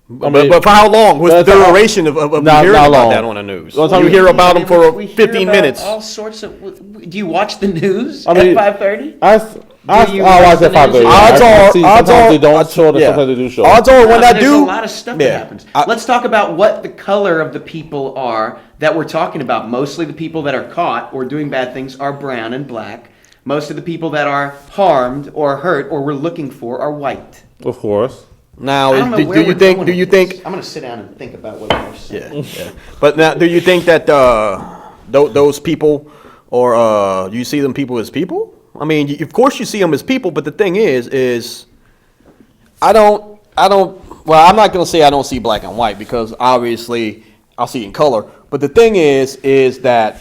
[SPEAKER 2] But for how long was the
[SPEAKER 3] That's
[SPEAKER 2] duration of hearing
[SPEAKER 3] not
[SPEAKER 2] about
[SPEAKER 3] long.
[SPEAKER 2] that on the news?
[SPEAKER 3] Well,
[SPEAKER 2] You hear about them for
[SPEAKER 4] We hear
[SPEAKER 2] 15
[SPEAKER 4] about
[SPEAKER 2] minutes.
[SPEAKER 4] All sorts of. Do you watch the news
[SPEAKER 3] I mean,
[SPEAKER 4] at 5:30?
[SPEAKER 3] I
[SPEAKER 4] you
[SPEAKER 3] watch
[SPEAKER 4] watch the
[SPEAKER 3] that 5:30.
[SPEAKER 4] news?
[SPEAKER 3] Sometimes they don't show it, and
[SPEAKER 2] yeah.
[SPEAKER 3] sometimes they do show it.
[SPEAKER 2] Odds are when I
[SPEAKER 4] There's
[SPEAKER 2] do,
[SPEAKER 4] a lot of stuff that
[SPEAKER 2] yeah.
[SPEAKER 4] happens. Let's talk about what the color of the people are that we're talking about. Mostly the people that are caught or doing bad things are brown and black. Most of the people that are harmed or hurt or we're looking for are white.
[SPEAKER 3] Of course.
[SPEAKER 2] Now,
[SPEAKER 4] I don't know
[SPEAKER 2] do
[SPEAKER 4] where
[SPEAKER 2] you
[SPEAKER 4] we're
[SPEAKER 2] think?
[SPEAKER 4] going
[SPEAKER 2] Do you
[SPEAKER 4] with this.
[SPEAKER 2] think?
[SPEAKER 4] I'm going to sit down and think about what I'm saying.
[SPEAKER 2] Yeah. But now, do you think that those people, or you see them people as people? I mean, of course you see them as people, but the thing is, I don't. Well, I'm not going to say I don't see black and white because obviously I'll see in color. But the thing is that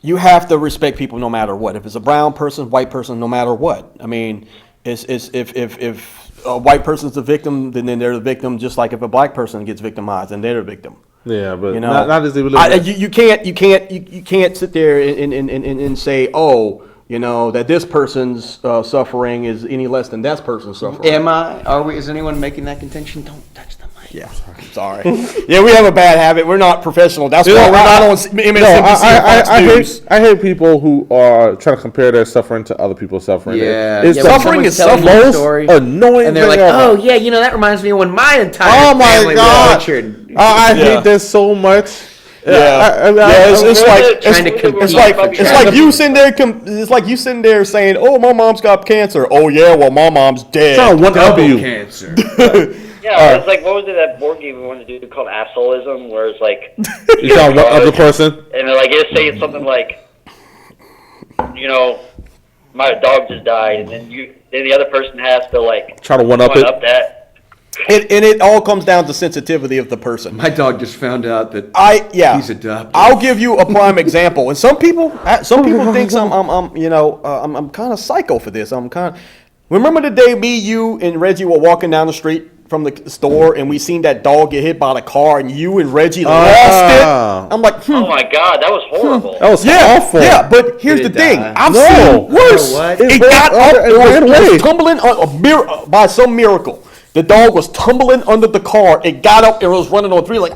[SPEAKER 2] you have to respect people no matter what. If it's a brown person, white person, no matter what. I mean, it's if a white person's the victim, then they're the victim. Just like if a black person gets victimized, then they're the victim.
[SPEAKER 3] Yeah, but
[SPEAKER 2] You know,
[SPEAKER 3] not as they would
[SPEAKER 2] you can't sit there and say, oh, you know, that this person's suffering is any less than that person's suffering.
[SPEAKER 4] Am I? Are we? Is anyone making that contention? Don't touch the mic.
[SPEAKER 2] Yeah, sorry. Yeah, we have a bad habit. We're not professional. That's why we're not on MSNBC.
[SPEAKER 3] I hate people who are trying to compare their suffering to other people's suffering.
[SPEAKER 4] Yeah,
[SPEAKER 3] It's
[SPEAKER 4] yeah,
[SPEAKER 2] suffering
[SPEAKER 4] when
[SPEAKER 2] is
[SPEAKER 4] someone's
[SPEAKER 2] suffering.
[SPEAKER 4] telling you a
[SPEAKER 3] most
[SPEAKER 4] story,
[SPEAKER 3] annoying
[SPEAKER 4] and they're like,
[SPEAKER 3] thing ever.
[SPEAKER 4] "Oh yeah, you know that reminds me of when my entire
[SPEAKER 3] Oh my
[SPEAKER 4] family
[SPEAKER 3] God.
[SPEAKER 4] was butchered."
[SPEAKER 3] I
[SPEAKER 2] Yeah.
[SPEAKER 3] hate this so much.
[SPEAKER 2] Yeah, it's like you sitting there. It's like you sitting there saying, "Oh, my mom's got cancer." Oh yeah, well my mom's dead.
[SPEAKER 3] Trying to one up you.
[SPEAKER 4] cancer.
[SPEAKER 1] Yeah, it's like, what was it, that board game we wanted to do called Assholism, where it's like,
[SPEAKER 3] You trying to one up the person.
[SPEAKER 1] and they're like, it'll say something like, you know, my dog just died, and then the other person has to like
[SPEAKER 3] Try to one up it.
[SPEAKER 1] that.
[SPEAKER 2] And it all comes down to sensitivity of the person.
[SPEAKER 4] My dog just found out that he's adopted.
[SPEAKER 2] I'll give you a prime example. And some people think I'm kind of psycho for this. Remember the day me, you, and Reggie were walking down the street from the store, and we seen that dog get hit by the car, and you and Reggie lost it. I'm like,
[SPEAKER 1] Oh my God, that was horrible.
[SPEAKER 3] That was awful.
[SPEAKER 2] Yeah, but here's the
[SPEAKER 4] Did it
[SPEAKER 2] thing.
[SPEAKER 4] die?
[SPEAKER 2] I've
[SPEAKER 3] No.
[SPEAKER 2] seen worse.
[SPEAKER 4] You know what?
[SPEAKER 2] It got up.
[SPEAKER 3] It ran
[SPEAKER 2] It
[SPEAKER 3] away.
[SPEAKER 2] was tumbling by some miracle. The dog was tumbling under the car. It got up and was running on three like.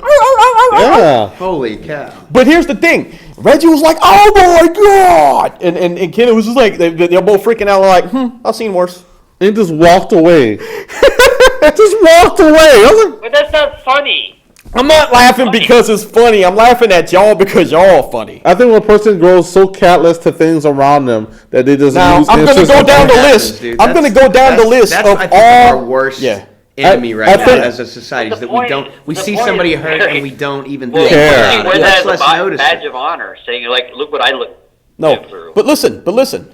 [SPEAKER 3] Yeah.
[SPEAKER 4] Holy cow!
[SPEAKER 2] But here's the thing. Reggie was like, "Oh my God!" And Kenneth was just like, they're both freaking out like, I've seen worse.
[SPEAKER 3] And just walked away. Just walked away. I was like,
[SPEAKER 1] But that's not funny.
[SPEAKER 2] I'm not laughing because it's funny. I'm laughing at y'all because y'all are funny.
[SPEAKER 3] I think when a person grows so callous to things around them that they just
[SPEAKER 2] Now,
[SPEAKER 3] lose
[SPEAKER 2] I'm going to
[SPEAKER 3] interest
[SPEAKER 2] go
[SPEAKER 3] in
[SPEAKER 2] down the
[SPEAKER 3] things.
[SPEAKER 2] list.
[SPEAKER 4] Dude,
[SPEAKER 2] I'm going to go down the list
[SPEAKER 4] that's,
[SPEAKER 2] of
[SPEAKER 4] I think, our
[SPEAKER 2] all.
[SPEAKER 4] worst
[SPEAKER 2] Yeah.
[SPEAKER 4] enemy
[SPEAKER 3] I
[SPEAKER 4] right now
[SPEAKER 3] think-
[SPEAKER 4] as a society is
[SPEAKER 1] The
[SPEAKER 4] that we
[SPEAKER 1] point-
[SPEAKER 4] don't. We
[SPEAKER 1] the
[SPEAKER 4] see
[SPEAKER 1] point
[SPEAKER 4] somebody
[SPEAKER 1] is-
[SPEAKER 4] hurt and we don't even
[SPEAKER 1] Well,
[SPEAKER 4] think
[SPEAKER 3] care.
[SPEAKER 1] you
[SPEAKER 4] about
[SPEAKER 1] wear
[SPEAKER 4] it.
[SPEAKER 1] that
[SPEAKER 4] Much
[SPEAKER 1] as
[SPEAKER 4] less
[SPEAKER 1] a
[SPEAKER 4] notice
[SPEAKER 1] badge
[SPEAKER 4] it.
[SPEAKER 1] of honor, saying like, "Look what I live
[SPEAKER 2] No,
[SPEAKER 1] through."
[SPEAKER 2] but listen.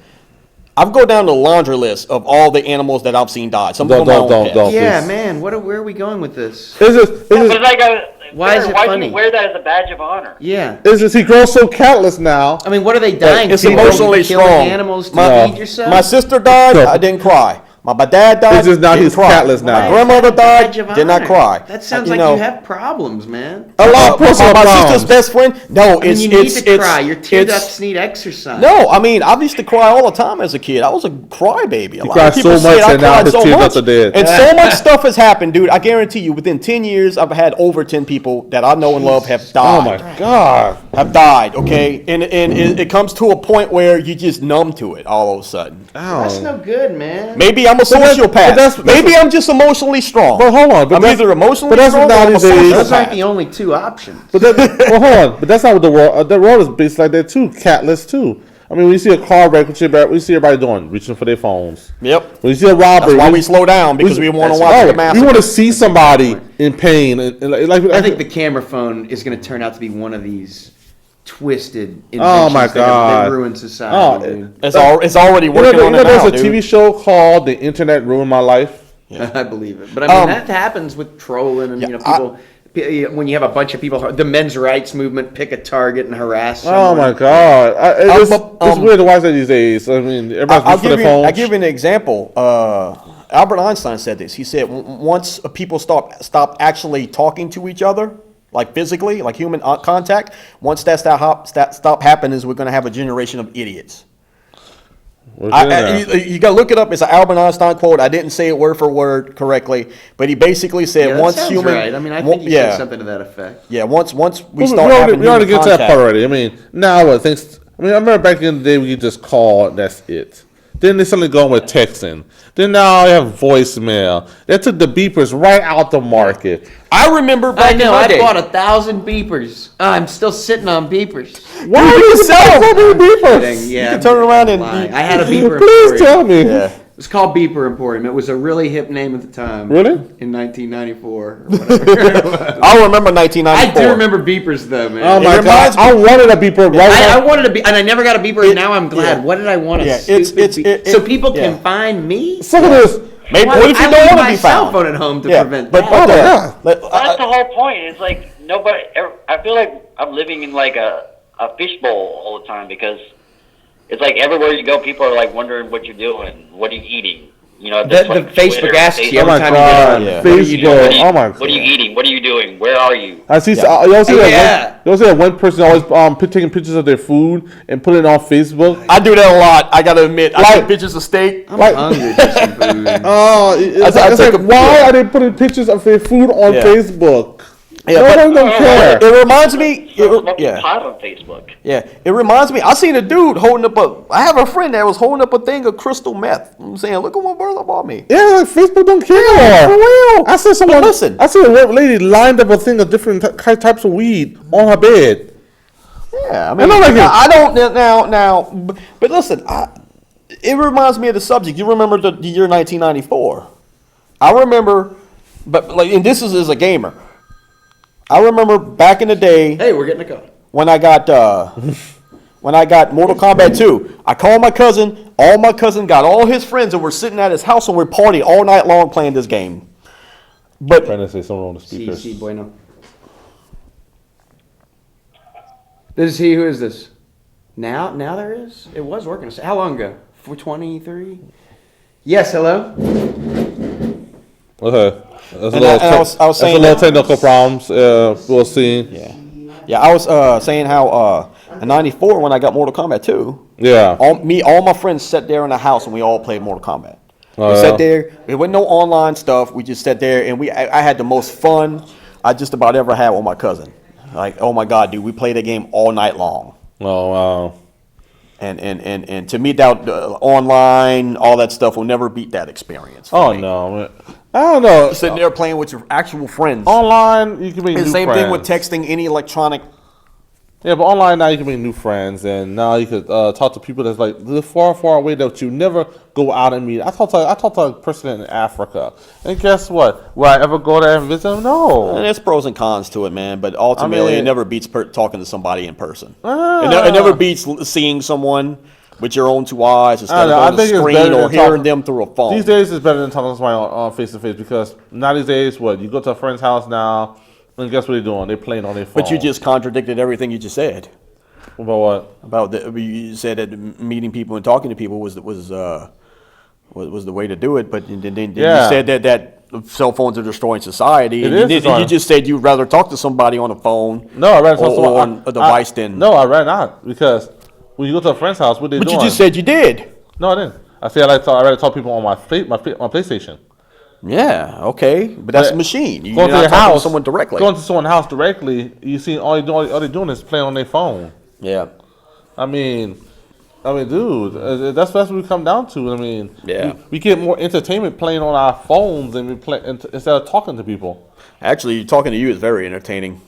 [SPEAKER 2] I've go down the laundry list of all the animals that I've seen die. Some of them
[SPEAKER 3] Don't.
[SPEAKER 4] Yeah,
[SPEAKER 3] please.
[SPEAKER 4] man. Where are we going with this?
[SPEAKER 3] It's just,
[SPEAKER 1] Yeah, but it's like
[SPEAKER 4] Why is it
[SPEAKER 1] why
[SPEAKER 4] funny?
[SPEAKER 1] do you wear that as a badge of honor?
[SPEAKER 4] Yeah.
[SPEAKER 3] he grows so callous now.
[SPEAKER 4] I mean, what are they dying
[SPEAKER 2] It's
[SPEAKER 4] to?
[SPEAKER 2] emotionally
[SPEAKER 4] Killing
[SPEAKER 2] strong.
[SPEAKER 4] animals to
[SPEAKER 2] My-
[SPEAKER 4] feed yourself?
[SPEAKER 2] My sister died. I didn't cry. My dad died.
[SPEAKER 3] It's just now
[SPEAKER 2] didn't
[SPEAKER 3] he's
[SPEAKER 2] cry.
[SPEAKER 3] callous now.
[SPEAKER 2] My grandmother died.
[SPEAKER 4] Badge of
[SPEAKER 2] Did not
[SPEAKER 4] honor.
[SPEAKER 2] cry.
[SPEAKER 4] That sounds
[SPEAKER 2] You
[SPEAKER 4] like
[SPEAKER 2] know,
[SPEAKER 4] you have problems, man.
[SPEAKER 3] A lot of personal
[SPEAKER 2] my
[SPEAKER 3] problems.
[SPEAKER 2] sister's best friend. No,
[SPEAKER 4] I mean,
[SPEAKER 2] it's
[SPEAKER 4] you need
[SPEAKER 2] it's
[SPEAKER 4] to cry. Your tear
[SPEAKER 2] it's-
[SPEAKER 4] ducts need exercise.
[SPEAKER 2] No, I mean, I used to cry all the time as a kid. I was a crybaby. A lot
[SPEAKER 3] cried
[SPEAKER 2] of people
[SPEAKER 3] so
[SPEAKER 2] say
[SPEAKER 3] much
[SPEAKER 2] I
[SPEAKER 3] and now
[SPEAKER 2] cried
[SPEAKER 3] his
[SPEAKER 2] so
[SPEAKER 3] tear
[SPEAKER 2] much.
[SPEAKER 3] ducts are dead.
[SPEAKER 2] And so much stuff has happened, dude. I guarantee you, within 10 years, I've had over 10 people that I know and love have died.
[SPEAKER 3] Oh my God.
[SPEAKER 2] Have died, okay? And it comes to a point where you just numb to it all of a sudden.
[SPEAKER 4] That's no good, man.
[SPEAKER 2] Maybe I'm a
[SPEAKER 3] that's-
[SPEAKER 2] sociopath.
[SPEAKER 3] but that's-
[SPEAKER 2] Maybe I'm just emotionally strong.
[SPEAKER 3] But hold on. But
[SPEAKER 2] I'm
[SPEAKER 3] that's-
[SPEAKER 2] either emotionally
[SPEAKER 3] but that's
[SPEAKER 2] strong or I'm a
[SPEAKER 3] nowadays-
[SPEAKER 4] Those aren't
[SPEAKER 2] sociopath.
[SPEAKER 4] the only two options.
[SPEAKER 3] But well, hold on. But that's not what the world. The world is based like that too. Catless too. I mean, when you see a car wreck, we see everybody doing, reaching for their phones.
[SPEAKER 2] Yep.
[SPEAKER 3] When you see a robbery,
[SPEAKER 2] That's why we slow down, because we want to watch the
[SPEAKER 3] we
[SPEAKER 2] massacre.
[SPEAKER 3] want to see somebody in pain. And like
[SPEAKER 4] I think the camera phone is going to turn out to be one of these twisted
[SPEAKER 3] Oh,
[SPEAKER 4] inventions
[SPEAKER 3] my
[SPEAKER 4] that
[SPEAKER 3] God.
[SPEAKER 4] ruin society.
[SPEAKER 3] Oh,
[SPEAKER 4] dude.
[SPEAKER 2] It's already working on it
[SPEAKER 3] there's
[SPEAKER 2] now,
[SPEAKER 3] a
[SPEAKER 2] dude.
[SPEAKER 3] TV show called "The Internet Ruined My Life."
[SPEAKER 4] I believe it, but I mean
[SPEAKER 2] Um,
[SPEAKER 4] that happens with trolling and
[SPEAKER 2] yeah,
[SPEAKER 4] people. When you have a bunch of people, the men's rights movement pick a target and harass.
[SPEAKER 3] Oh
[SPEAKER 4] someone.
[SPEAKER 3] my God! It's
[SPEAKER 2] but,
[SPEAKER 3] weird to watch that these days. I mean, everybody's
[SPEAKER 2] I'll
[SPEAKER 3] reaching for
[SPEAKER 2] give
[SPEAKER 3] their phones.
[SPEAKER 2] I'll give you an example. Albert Einstein said this. He said once people stop actually talking to each other, like physically, like human contact, once that stop happening, we're going to have a generation of idiots. You got to look it up. It's an Albert Einstein quote. I didn't say it word for word correctly, but he basically said
[SPEAKER 4] Yeah, that
[SPEAKER 2] once
[SPEAKER 4] sounds
[SPEAKER 2] human.
[SPEAKER 4] right. I mean, I think he said something to that effect.
[SPEAKER 2] Yeah, once we
[SPEAKER 3] we
[SPEAKER 2] start having
[SPEAKER 3] we already
[SPEAKER 2] human
[SPEAKER 3] get to that
[SPEAKER 2] contact.
[SPEAKER 3] part already. I mean, now what things? I mean, I remember back in the day we could just call. That's it. Then they suddenly go with texting. Then now they have voicemail. They took the beepers right out the market.
[SPEAKER 2] I remember back
[SPEAKER 4] I know.
[SPEAKER 2] in my
[SPEAKER 4] I
[SPEAKER 2] day.
[SPEAKER 4] bought 1,000 beepers. I'm still sitting on beepers.
[SPEAKER 3] Why do you sell so many beepers?
[SPEAKER 4] Kidding, yeah,
[SPEAKER 2] can turn around and-
[SPEAKER 4] lying. I had a beeper.
[SPEAKER 3] Please
[SPEAKER 4] Emporium.
[SPEAKER 3] tell me.
[SPEAKER 2] Yeah.
[SPEAKER 4] It's called Beeper Emporium. It was a really hip name at the time.
[SPEAKER 3] Really?
[SPEAKER 4] In 1994 or whatever.
[SPEAKER 2] I remember
[SPEAKER 4] I
[SPEAKER 2] 1994.
[SPEAKER 4] do remember beepers though, man.
[SPEAKER 3] Oh my God!
[SPEAKER 2] reminds me-
[SPEAKER 3] I wanted a beeper right
[SPEAKER 4] I
[SPEAKER 3] now.
[SPEAKER 4] wanted to be, and I never got a beeper, and now I'm glad.
[SPEAKER 2] yeah.
[SPEAKER 4] What did I want? A
[SPEAKER 2] Yeah,
[SPEAKER 4] stupid beep-
[SPEAKER 2] it-
[SPEAKER 4] so people
[SPEAKER 2] yeah.
[SPEAKER 4] can find me.
[SPEAKER 3] Look at this.
[SPEAKER 2] Maybe
[SPEAKER 4] Why-
[SPEAKER 2] what if you
[SPEAKER 4] I
[SPEAKER 2] don't
[SPEAKER 4] leave
[SPEAKER 2] want to
[SPEAKER 4] my
[SPEAKER 2] be
[SPEAKER 4] cell
[SPEAKER 2] found?
[SPEAKER 4] phone at home to
[SPEAKER 2] Yeah,
[SPEAKER 4] prevent
[SPEAKER 2] but
[SPEAKER 4] that.
[SPEAKER 3] Oh, yeah.
[SPEAKER 1] That's the whole point. It's like nobody. I feel like I'm living in like a fishbowl all the time because it's like everywhere you go, people are like wondering what you're doing, what are you eating, The
[SPEAKER 4] Facebook asks you
[SPEAKER 3] Oh
[SPEAKER 4] every
[SPEAKER 3] my
[SPEAKER 4] time
[SPEAKER 3] god,
[SPEAKER 2] Yeah.
[SPEAKER 3] Facebook. Oh my
[SPEAKER 1] What are you
[SPEAKER 3] god.
[SPEAKER 1] eating? What are you doing? Where are you?
[SPEAKER 3] I see.
[SPEAKER 2] Yeah.
[SPEAKER 3] You also
[SPEAKER 4] Yeah.
[SPEAKER 3] that one person always taking pictures of their food and putting it on Facebook.
[SPEAKER 2] I do that a lot. I gotta admit. I
[SPEAKER 3] Like-
[SPEAKER 2] take pictures of steak.
[SPEAKER 4] I'm
[SPEAKER 3] Like-
[SPEAKER 4] hungry for some food.
[SPEAKER 3] Oh, it's
[SPEAKER 2] I
[SPEAKER 3] like,
[SPEAKER 2] take a-
[SPEAKER 3] why are they putting pictures of their food on
[SPEAKER 2] Yeah.
[SPEAKER 3] Facebook?
[SPEAKER 2] Yeah,
[SPEAKER 3] No
[SPEAKER 2] but-
[SPEAKER 3] one don't care.
[SPEAKER 2] It reminds me.
[SPEAKER 1] Smoking
[SPEAKER 2] Yeah.
[SPEAKER 1] pot on Facebook.
[SPEAKER 2] Yeah, it reminds me. I seen a dude holding up I have a friend that was holding up a thing of crystal meth. I'm saying, look at what brother bought me.
[SPEAKER 3] Yeah, like Facebook don't care.
[SPEAKER 2] Yeah, for real.
[SPEAKER 3] I saw someone.
[SPEAKER 2] But listen.
[SPEAKER 3] I see a lady lined up a thing of different types of weed on her bed.
[SPEAKER 2] Yeah, I mean,
[SPEAKER 3] I know, like
[SPEAKER 2] I don't now. But listen, it reminds me of the subject. You remember the year 1994? I remember, but like, and this is as a gamer. I remember back in the day
[SPEAKER 4] Hey, we're getting a call.
[SPEAKER 2] when I got Mortal Kombat 2. I called my cousin. All my cousin got all his friends, and we're sitting at his house and we're partying all night long playing this game. But
[SPEAKER 3] Trying to say something on the speakers.
[SPEAKER 4] CC Bueno. This is he. Who is this? Now there is. It was working. How long ago? 423. Yes. Hello.
[SPEAKER 3] Okay. That's
[SPEAKER 2] And I was saying
[SPEAKER 3] that's a little
[SPEAKER 2] that-
[SPEAKER 3] technical problems. We'll see.
[SPEAKER 2] yeah, I was saying how in '94 when I got Mortal Kombat 2.
[SPEAKER 3] Yeah.
[SPEAKER 2] All my friends sat there in the house and we all played Mortal Kombat.
[SPEAKER 3] Oh,
[SPEAKER 2] We
[SPEAKER 3] yeah.
[SPEAKER 2] sat there. There wasn't no online stuff. We just sat there and I had the most fun I just about ever had with my cousin. Like, oh my God, dude, we played that game all night long.
[SPEAKER 3] Oh wow.
[SPEAKER 2] And to me, that online, all that stuff will never beat that experience. for
[SPEAKER 3] Oh
[SPEAKER 2] me.
[SPEAKER 3] no. Man. I don't know.
[SPEAKER 2] Sitting there playing with your actual friends.
[SPEAKER 3] Online, you can make
[SPEAKER 2] And
[SPEAKER 3] new
[SPEAKER 2] same
[SPEAKER 3] friends.
[SPEAKER 2] thing with texting any electronic.
[SPEAKER 3] Yeah, but online now you can make new friends, and now you could talk to people that's like live far, far away that you never go out and meet. I talked to a person in Africa, and guess what? Will I ever go there and visit them?
[SPEAKER 2] And
[SPEAKER 3] No.
[SPEAKER 2] there's pros and cons to it, man. But ultimately,
[SPEAKER 3] I mean-
[SPEAKER 2] it never beats talking to somebody in person.
[SPEAKER 3] Ah.
[SPEAKER 2] It never beats seeing someone with your own two eyes instead
[SPEAKER 3] I
[SPEAKER 2] of
[SPEAKER 3] know, I
[SPEAKER 2] on the
[SPEAKER 3] think it's
[SPEAKER 2] screen
[SPEAKER 3] better
[SPEAKER 2] or
[SPEAKER 3] than
[SPEAKER 2] hearing
[SPEAKER 3] talking-
[SPEAKER 2] them through a phone.
[SPEAKER 3] These days it's better than talking to somebody on face to face because nowadays, what you go to a friend's house now, and guess what they're doing? They're playing on their phone.
[SPEAKER 2] But you just contradicted everything you just said
[SPEAKER 3] about what?
[SPEAKER 2] about you said that meeting people and talking to people was the way to do it. But then
[SPEAKER 3] Yeah.
[SPEAKER 2] you said that cell phones are destroying society.
[SPEAKER 3] It
[SPEAKER 2] And
[SPEAKER 3] is
[SPEAKER 2] you
[SPEAKER 3] destroying.
[SPEAKER 2] just said you'd rather talk to somebody on a phone.
[SPEAKER 3] No, I rather talk to
[SPEAKER 2] or
[SPEAKER 3] someone
[SPEAKER 2] on a device than.
[SPEAKER 3] No, I rather not because when you go to a friend's house, what they
[SPEAKER 2] But
[SPEAKER 3] doing?
[SPEAKER 2] you just said you did.
[SPEAKER 3] No, I didn't. I said I rather talk to people on my PlayStation.
[SPEAKER 2] Yeah, okay, but that's a
[SPEAKER 3] But
[SPEAKER 2] machine. You're
[SPEAKER 3] Going to
[SPEAKER 2] not
[SPEAKER 3] your
[SPEAKER 2] talking
[SPEAKER 3] house,
[SPEAKER 2] to someone directly.
[SPEAKER 3] Going to someone's house directly, you see all they're doing is playing on their phone.
[SPEAKER 2] Yeah,
[SPEAKER 3] I mean, dude, that's what we come down to. I mean,
[SPEAKER 2] Yeah.
[SPEAKER 3] we get more entertainment playing on our phones than we play instead of talking to people.
[SPEAKER 2] actually, talking to you is very entertaining.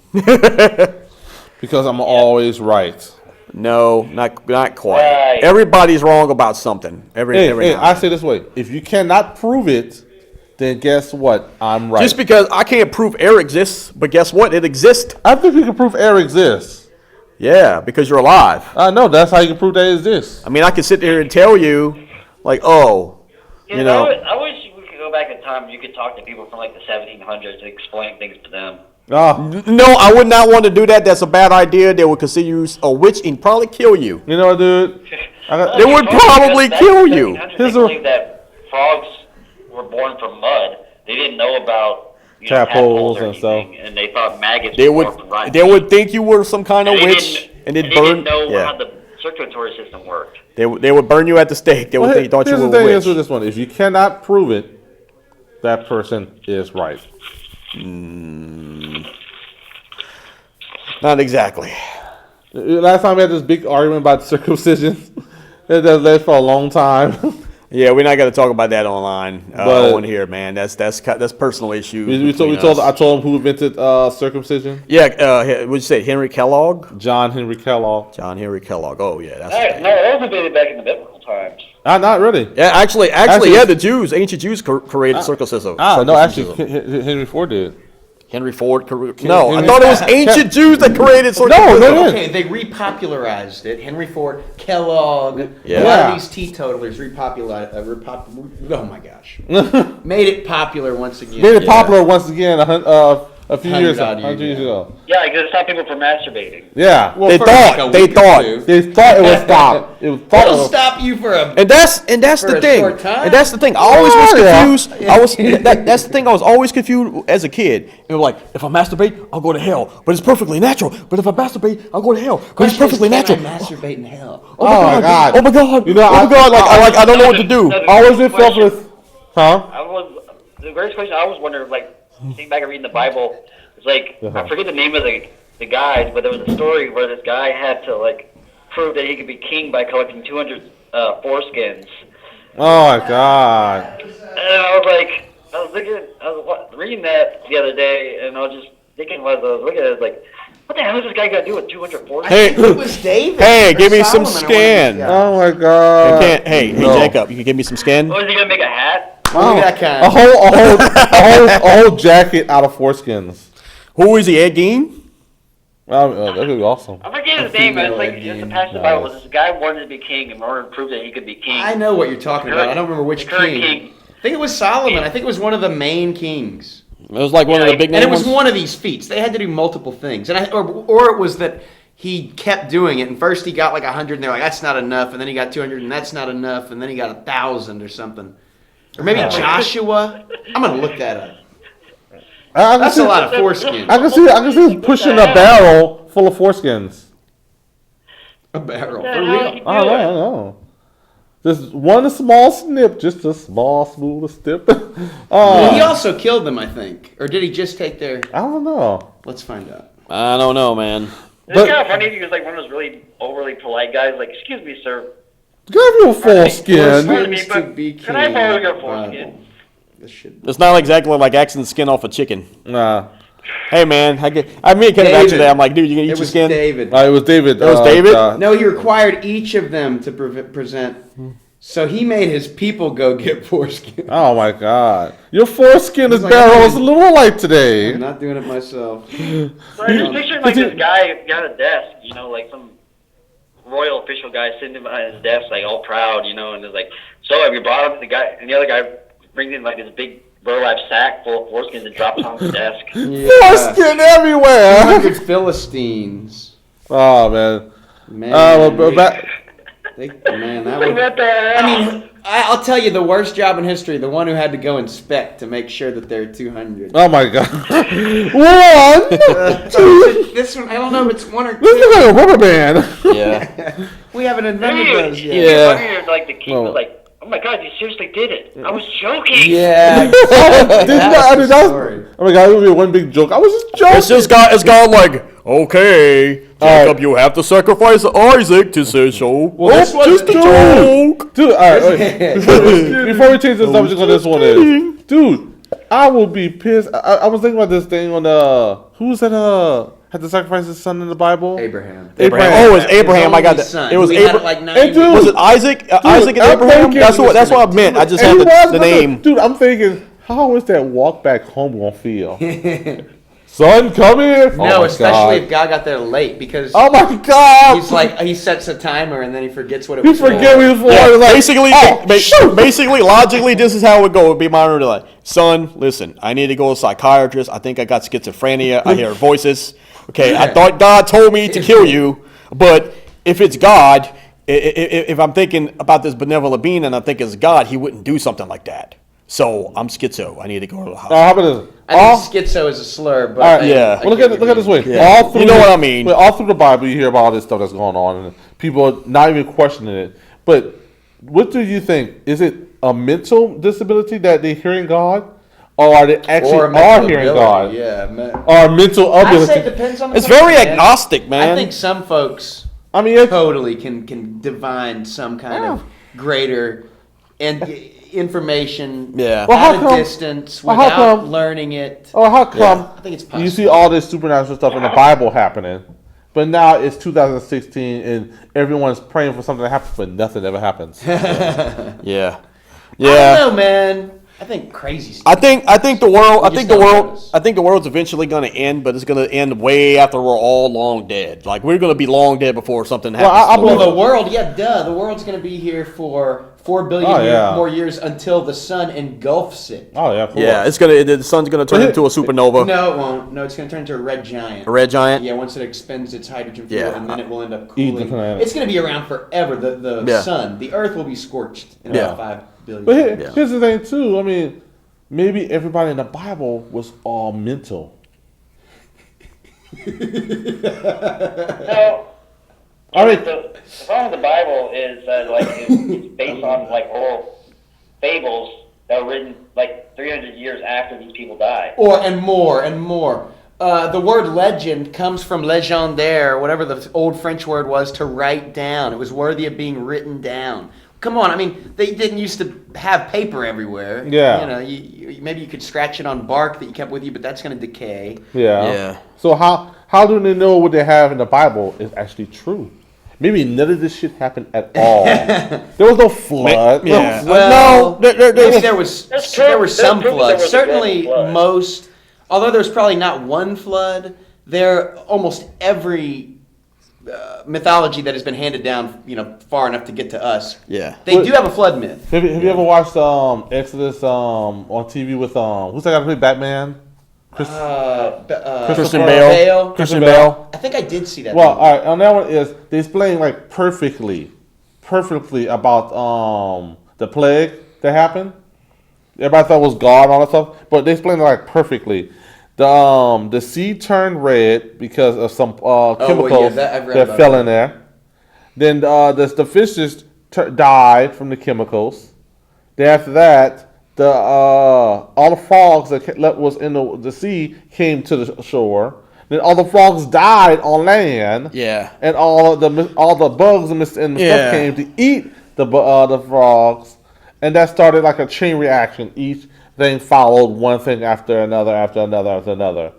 [SPEAKER 3] Because I'm always right.
[SPEAKER 2] No, not quite.
[SPEAKER 1] Right.
[SPEAKER 2] Everybody's wrong about something. Every
[SPEAKER 3] Hey,
[SPEAKER 2] now
[SPEAKER 3] I
[SPEAKER 2] and
[SPEAKER 3] say this way: if you cannot prove it, then guess what? I'm right.
[SPEAKER 2] Just because I can't prove air exists, but guess what? It exists.
[SPEAKER 3] I think you can prove air exists.
[SPEAKER 2] Yeah, because you're alive.
[SPEAKER 3] I know that's how you can prove that it exists.
[SPEAKER 2] I mean, I can sit there and tell you, like, oh, you know,
[SPEAKER 1] I wish we could go back in time and you could talk to people from like the 1700s and explain things to them.
[SPEAKER 2] no, I would not want to do that. That's a bad idea. They would consider you a witch and probably kill you.
[SPEAKER 3] You know what, dude?
[SPEAKER 2] They would probably kill you.
[SPEAKER 1] They believe that frogs were born from mud. They didn't know about
[SPEAKER 3] Tadpoles
[SPEAKER 1] or
[SPEAKER 3] and stuff.
[SPEAKER 1] anything, and they thought maggots
[SPEAKER 2] They
[SPEAKER 1] were
[SPEAKER 2] would,
[SPEAKER 1] born from rice.
[SPEAKER 2] they would think you were some kind of
[SPEAKER 1] And they
[SPEAKER 2] witch,
[SPEAKER 1] didn't-
[SPEAKER 2] and they'd
[SPEAKER 1] they
[SPEAKER 2] burn.
[SPEAKER 1] didn't know
[SPEAKER 2] Yeah,
[SPEAKER 1] how the circulatory system worked.
[SPEAKER 2] they would burn you at the stake. They would think thought you
[SPEAKER 3] Here's
[SPEAKER 2] were
[SPEAKER 3] the
[SPEAKER 2] a
[SPEAKER 3] thing
[SPEAKER 2] witch.
[SPEAKER 3] is with this one: if you cannot prove it, that person is right.
[SPEAKER 2] Not exactly.
[SPEAKER 3] Last time we had this big argument about circumcision. That lasted for a long time.
[SPEAKER 2] Yeah, we're not going to talk about that online
[SPEAKER 3] But-
[SPEAKER 2] on here, man. That's personal issues.
[SPEAKER 3] I told him who invented circumcision.
[SPEAKER 2] Yeah, what'd you say? Henry Kellogg?
[SPEAKER 3] John Henry Kellogg.
[SPEAKER 2] John Henry Kellogg. Oh yeah, that's
[SPEAKER 1] No,
[SPEAKER 2] his name.
[SPEAKER 1] that was debated back in the biblical times.
[SPEAKER 3] Not really.
[SPEAKER 2] Yeah, actually,
[SPEAKER 3] Actually-
[SPEAKER 2] yeah, the Jews, ancient Jews created circumcision.
[SPEAKER 3] No, actually, Henry Ford did.
[SPEAKER 2] Henry Ford. No, I
[SPEAKER 3] Henry-
[SPEAKER 2] thought it was ancient Jews that created circumcision.
[SPEAKER 3] no.
[SPEAKER 4] Okay, they repopularized it. Henry Ford, Kellogg,
[SPEAKER 2] Yeah.
[SPEAKER 4] a lot of these teetotalers oh my gosh, made it popular once again.
[SPEAKER 3] Made it popular once again A few years
[SPEAKER 4] 100
[SPEAKER 3] ago. 100 years ago.
[SPEAKER 1] Yeah, because it stopped people from masturbating.
[SPEAKER 3] Yeah.
[SPEAKER 4] Well,
[SPEAKER 2] They
[SPEAKER 4] for like
[SPEAKER 2] thought.
[SPEAKER 4] a
[SPEAKER 2] They
[SPEAKER 4] week or
[SPEAKER 2] thought.
[SPEAKER 4] two.
[SPEAKER 3] They thought it would stop. It thought it
[SPEAKER 4] It'll
[SPEAKER 3] would
[SPEAKER 4] stop you for a.
[SPEAKER 2] And that's
[SPEAKER 4] For
[SPEAKER 2] the
[SPEAKER 4] a
[SPEAKER 2] thing.
[SPEAKER 4] short time?
[SPEAKER 2] And that's the thing. I always was
[SPEAKER 3] Yeah.
[SPEAKER 2] confused. That's the thing. I was always confused as a kid. It was like, if I masturbate, I'll go to hell. But it's perfectly natural. But if I masturbate, I'll go to hell. But it's perfectly natural.
[SPEAKER 4] Masturbate in hell.
[SPEAKER 3] Oh my God.
[SPEAKER 2] Oh my God.
[SPEAKER 3] You know,
[SPEAKER 2] oh my God. I don't know what to do.
[SPEAKER 3] I always been felt with. Huh?
[SPEAKER 1] The greatest question I always wondered, like, thinking back and reading the Bible, it's like, I forget the name of the guys, but there was a story where this guy had to, like, prove that he could be king by collecting 200 foreskins.
[SPEAKER 3] Oh my God.
[SPEAKER 1] And I was reading that the other day, and I was just thinking, as I was looking at it, like, what the hell is this guy gonna do with 200 foreskins?
[SPEAKER 2] Hey,
[SPEAKER 4] It was David.
[SPEAKER 2] hey,
[SPEAKER 4] or
[SPEAKER 2] give me some
[SPEAKER 4] Solomon or one of
[SPEAKER 2] skin.
[SPEAKER 4] these guys.
[SPEAKER 3] Oh my God.
[SPEAKER 2] Hey,
[SPEAKER 3] No.
[SPEAKER 2] Jacob, you can give me some skin?
[SPEAKER 1] What, is he gonna make a hat?
[SPEAKER 4] Only that kind.
[SPEAKER 3] A whole jacket out of foreskins.
[SPEAKER 2] Who is he, Ed Gein?
[SPEAKER 3] That could be awesome.
[SPEAKER 1] I forget his name, but it's like,
[SPEAKER 4] female
[SPEAKER 1] it's the
[SPEAKER 4] Indian.
[SPEAKER 1] passage of the Bible. Was this guy wanted to be king in order to prove that he could be king?
[SPEAKER 4] I know what you're talking about. I don't remember which
[SPEAKER 1] The current
[SPEAKER 4] king. I think it was Solomon. I think it was one of the main kings.
[SPEAKER 2] It was like one of the big
[SPEAKER 4] And
[SPEAKER 2] names.
[SPEAKER 4] it was one of these feats. They had to do multiple things, and or it was that he kept doing it. And first he got like 100, and they're like, "That's not enough." And then he got 200, and that's not enough. And then he got 1,000 or something. Or maybe Joshua. I'm gonna look that up. That's a lot of foreskins.
[SPEAKER 3] I can see him pushing a barrel full of foreskins.
[SPEAKER 4] A barrel
[SPEAKER 1] What
[SPEAKER 4] for
[SPEAKER 1] the hell
[SPEAKER 4] real.
[SPEAKER 1] did he
[SPEAKER 3] I
[SPEAKER 1] do?
[SPEAKER 3] don't know. Just one small snip, just a small, smooth snip.
[SPEAKER 4] He also killed them, I think, or did he just take their?
[SPEAKER 3] I don't know.
[SPEAKER 4] Let's find out.
[SPEAKER 2] I don't know, man.
[SPEAKER 1] It's
[SPEAKER 3] But-
[SPEAKER 1] kind of funny because like one of those really overly polite guys, like, "Excuse me, sir.
[SPEAKER 3] Give you a foreskin.
[SPEAKER 4] Foreskins to be
[SPEAKER 1] Can I
[SPEAKER 4] king.
[SPEAKER 1] borrow your foreskin?"
[SPEAKER 4] Bible. This should.
[SPEAKER 2] It's not exactly like axing the skin off a chicken.
[SPEAKER 3] Nah.
[SPEAKER 2] Hey, man, I mean, Kevin
[SPEAKER 4] David.
[SPEAKER 2] actually, I'm like, dude, you gonna eat
[SPEAKER 4] It
[SPEAKER 2] your
[SPEAKER 4] was
[SPEAKER 2] skin?
[SPEAKER 4] David.
[SPEAKER 3] It was David.
[SPEAKER 2] It was David?
[SPEAKER 4] No, he required each of them to present. So he made his people go get foreskin.
[SPEAKER 3] Oh my God. Your foreskin
[SPEAKER 4] He's
[SPEAKER 3] is
[SPEAKER 4] like,
[SPEAKER 3] barrel
[SPEAKER 4] I'm
[SPEAKER 3] is a little light today.
[SPEAKER 4] I'm not doing it myself.
[SPEAKER 1] So I'm just picturing like this guy got a desk, you know, like some royal official guy sitting behind his desk, like all proud, you know, and it's like, "So have you brought him?" The guy and the other guy brings in like this big burlap sack full of foreskins and drops on the desk.
[SPEAKER 3] Foreskin everywhere.
[SPEAKER 4] 200 Philistines.
[SPEAKER 3] Oh man.
[SPEAKER 4] Man,
[SPEAKER 3] Well, back,
[SPEAKER 4] man, that
[SPEAKER 1] Like,
[SPEAKER 4] was.
[SPEAKER 1] what the hell?
[SPEAKER 4] I mean, I'll tell you the worst job in history. The one who had to go inspect to make sure that there are 200.
[SPEAKER 3] oh my God. One.
[SPEAKER 4] This one, I don't know if it's one or
[SPEAKER 3] This
[SPEAKER 4] two.
[SPEAKER 3] is like a rubber band.
[SPEAKER 2] Yeah.
[SPEAKER 4] We haven't invented
[SPEAKER 1] Dude,
[SPEAKER 4] those yet.
[SPEAKER 2] Yeah.
[SPEAKER 1] funnier, like the king
[SPEAKER 3] Well-
[SPEAKER 1] was like, "Oh my God, you seriously did it! I was joking."
[SPEAKER 4] Yeah.
[SPEAKER 3] That's the story. Oh my God, it would be one big joke. I was just joking.
[SPEAKER 2] It's got like, okay, Jacob, you have to sacrifice Isaac to say so.
[SPEAKER 4] Well, this was
[SPEAKER 2] just a joke.
[SPEAKER 3] Dude, all right, wait. Before we change the subject on this one is, dude, I will be pissed. I was thinking about this thing on who's that had to sacrifice his son in the Bible?
[SPEAKER 4] Abraham.
[SPEAKER 2] Abraham. Oh, it was Abraham. I got that.
[SPEAKER 4] Son.
[SPEAKER 2] It was
[SPEAKER 4] We had
[SPEAKER 2] Abraham.
[SPEAKER 4] like 9
[SPEAKER 3] And dude,
[SPEAKER 2] Was it Isaac? Isaac and
[SPEAKER 3] I'm
[SPEAKER 2] Abraham?
[SPEAKER 3] thinking-
[SPEAKER 2] That's what I meant. I just
[SPEAKER 3] And
[SPEAKER 2] had
[SPEAKER 3] he was,
[SPEAKER 2] the
[SPEAKER 3] but
[SPEAKER 2] name.
[SPEAKER 3] Dude, I'm thinking, how is that walk back home gonna feel? Son, come here.
[SPEAKER 4] No,
[SPEAKER 3] Oh my
[SPEAKER 4] especially if
[SPEAKER 3] God.
[SPEAKER 4] God got there late because
[SPEAKER 3] Oh my God.
[SPEAKER 4] he's like he sets a timer and then he forgets what it
[SPEAKER 3] He
[SPEAKER 4] was.
[SPEAKER 3] forget
[SPEAKER 4] for.
[SPEAKER 3] me before.
[SPEAKER 2] Yeah,
[SPEAKER 3] Like,
[SPEAKER 2] basically,
[SPEAKER 3] oh, shoot.
[SPEAKER 2] basically, logically, this is how it would go. It would be my order, like, son, listen, I need to go to a psychiatrist. I think I got schizophrenia. I hear voices. Okay, I thought God told me to kill you, but if it's God, if I'm thinking about this benevolent being and I think it's God, he wouldn't do something like that. So I'm schizo. I need to go to the hospital.
[SPEAKER 3] How about this?
[SPEAKER 4] I think schizo is a slur, but
[SPEAKER 3] All right,
[SPEAKER 2] yeah.
[SPEAKER 3] Well, look at it this way.
[SPEAKER 2] Yeah.
[SPEAKER 3] All through
[SPEAKER 2] You know
[SPEAKER 3] the-
[SPEAKER 2] what I mean.
[SPEAKER 3] but all through the Bible, you hear about all this stuff that's going on, and people are not even questioning it. But what do you think? Is it a mental disability that they're hearing God, or are they actually
[SPEAKER 4] or
[SPEAKER 3] are
[SPEAKER 4] mental
[SPEAKER 3] hearing
[SPEAKER 4] ability.
[SPEAKER 3] God,
[SPEAKER 4] Yeah,
[SPEAKER 3] or mental
[SPEAKER 4] I say it
[SPEAKER 3] ability?
[SPEAKER 4] depends on the
[SPEAKER 2] It's
[SPEAKER 4] person,
[SPEAKER 2] very
[SPEAKER 4] man.
[SPEAKER 2] agnostic, man.
[SPEAKER 4] I think some folks
[SPEAKER 3] I mean, it's,
[SPEAKER 4] totally can divine some kind of greater and information
[SPEAKER 2] Yeah.
[SPEAKER 3] Well, how
[SPEAKER 4] at
[SPEAKER 3] come-
[SPEAKER 4] a distance
[SPEAKER 3] well, how
[SPEAKER 4] without
[SPEAKER 3] come-
[SPEAKER 4] learning it.
[SPEAKER 3] or how come
[SPEAKER 4] I think it's possible.
[SPEAKER 3] you see all this supernatural stuff in the Bible happening, but now it's 2016 and everyone's praying for something to happen, but nothing ever happens.
[SPEAKER 2] Yeah.
[SPEAKER 4] I
[SPEAKER 2] Yeah.
[SPEAKER 4] don't know, man. I think crazy
[SPEAKER 2] I
[SPEAKER 4] stuff.
[SPEAKER 2] think the world. I
[SPEAKER 4] We
[SPEAKER 2] think
[SPEAKER 4] just
[SPEAKER 2] the
[SPEAKER 4] don't
[SPEAKER 2] world.
[SPEAKER 4] notice.
[SPEAKER 2] I think the world's eventually going to end, but it's going to end way after we're all long dead. Like we're going to be long dead before something happens.
[SPEAKER 3] I
[SPEAKER 2] to the
[SPEAKER 3] believe
[SPEAKER 4] Well,
[SPEAKER 2] world.
[SPEAKER 4] the world, yeah, duh. The world's going to be here for 4 billion
[SPEAKER 3] Oh, yeah.
[SPEAKER 4] more years until the sun engulfs it.
[SPEAKER 3] Oh yeah, of course.
[SPEAKER 2] Yeah, the sun's going to turn into a supernova.
[SPEAKER 4] No, it won't. No, it's going to turn into a red giant.
[SPEAKER 2] A red giant.
[SPEAKER 4] Yeah, once it expends its hydrogen fuel,
[SPEAKER 2] Yeah.
[SPEAKER 4] and then it will end up
[SPEAKER 3] Eat the
[SPEAKER 4] cooling.
[SPEAKER 3] planet.
[SPEAKER 4] It's going to be around forever. The
[SPEAKER 2] Yeah.
[SPEAKER 4] sun, the Earth will be scorched in
[SPEAKER 2] Yeah.
[SPEAKER 4] about 5 billion.
[SPEAKER 3] But
[SPEAKER 2] Yeah.
[SPEAKER 3] here's the thing too. I mean, maybe everybody in the Bible was all mental.
[SPEAKER 1] No.
[SPEAKER 3] I mean-
[SPEAKER 1] the problem with the Bible is that like it's based on like oral fables that were written like 300 years after these people died.
[SPEAKER 4] And more. The word legend comes from légendaire, whatever the old French word was, to write down. It was worthy of being written down. Come on, I mean, they didn't used to have paper everywhere.
[SPEAKER 3] Yeah.
[SPEAKER 4] You know, maybe you could scratch it on bark that you kept with you, but that's going to decay.
[SPEAKER 3] Yeah.
[SPEAKER 2] Yeah.
[SPEAKER 3] So how do they know what they have in the Bible is actually true? Maybe none of this shit happened at all. There was no flood.
[SPEAKER 2] Yeah.
[SPEAKER 3] No,
[SPEAKER 4] Well,
[SPEAKER 2] no,
[SPEAKER 4] maybe there was
[SPEAKER 1] That's true.
[SPEAKER 4] there were some
[SPEAKER 1] That's true,
[SPEAKER 4] floods.
[SPEAKER 1] there was a
[SPEAKER 4] Certainly,
[SPEAKER 1] global flood.
[SPEAKER 4] most. Although there's probably not one flood, there almost every mythology that has been handed down, far enough to get to us.
[SPEAKER 2] Yeah.
[SPEAKER 4] They do have a flood myth.
[SPEAKER 3] Have you ever watched Exodus on TV with who's that guy who played Batman?
[SPEAKER 2] Christian Bale. Christian Bale.
[SPEAKER 4] I think I did see that.
[SPEAKER 3] Well,
[SPEAKER 4] movie.
[SPEAKER 3] all right. On that one is they explain like perfectly about the plague that happened. Everybody thought it was God and all that stuff, but they explained it like perfectly. The sea turned red because of some chemicals
[SPEAKER 4] I've read
[SPEAKER 3] that
[SPEAKER 4] about
[SPEAKER 3] fell
[SPEAKER 4] that.
[SPEAKER 3] in there. Then the fishes died from the chemicals. Then after that, all the frogs that was in the sea came to the shore. Then all the frogs died on land.
[SPEAKER 2] Yeah.
[SPEAKER 3] And all the bugs and stuff
[SPEAKER 2] Yeah.
[SPEAKER 3] came to eat the frogs, and that started like a chain reaction. Each thing followed one thing after another, after another, after another.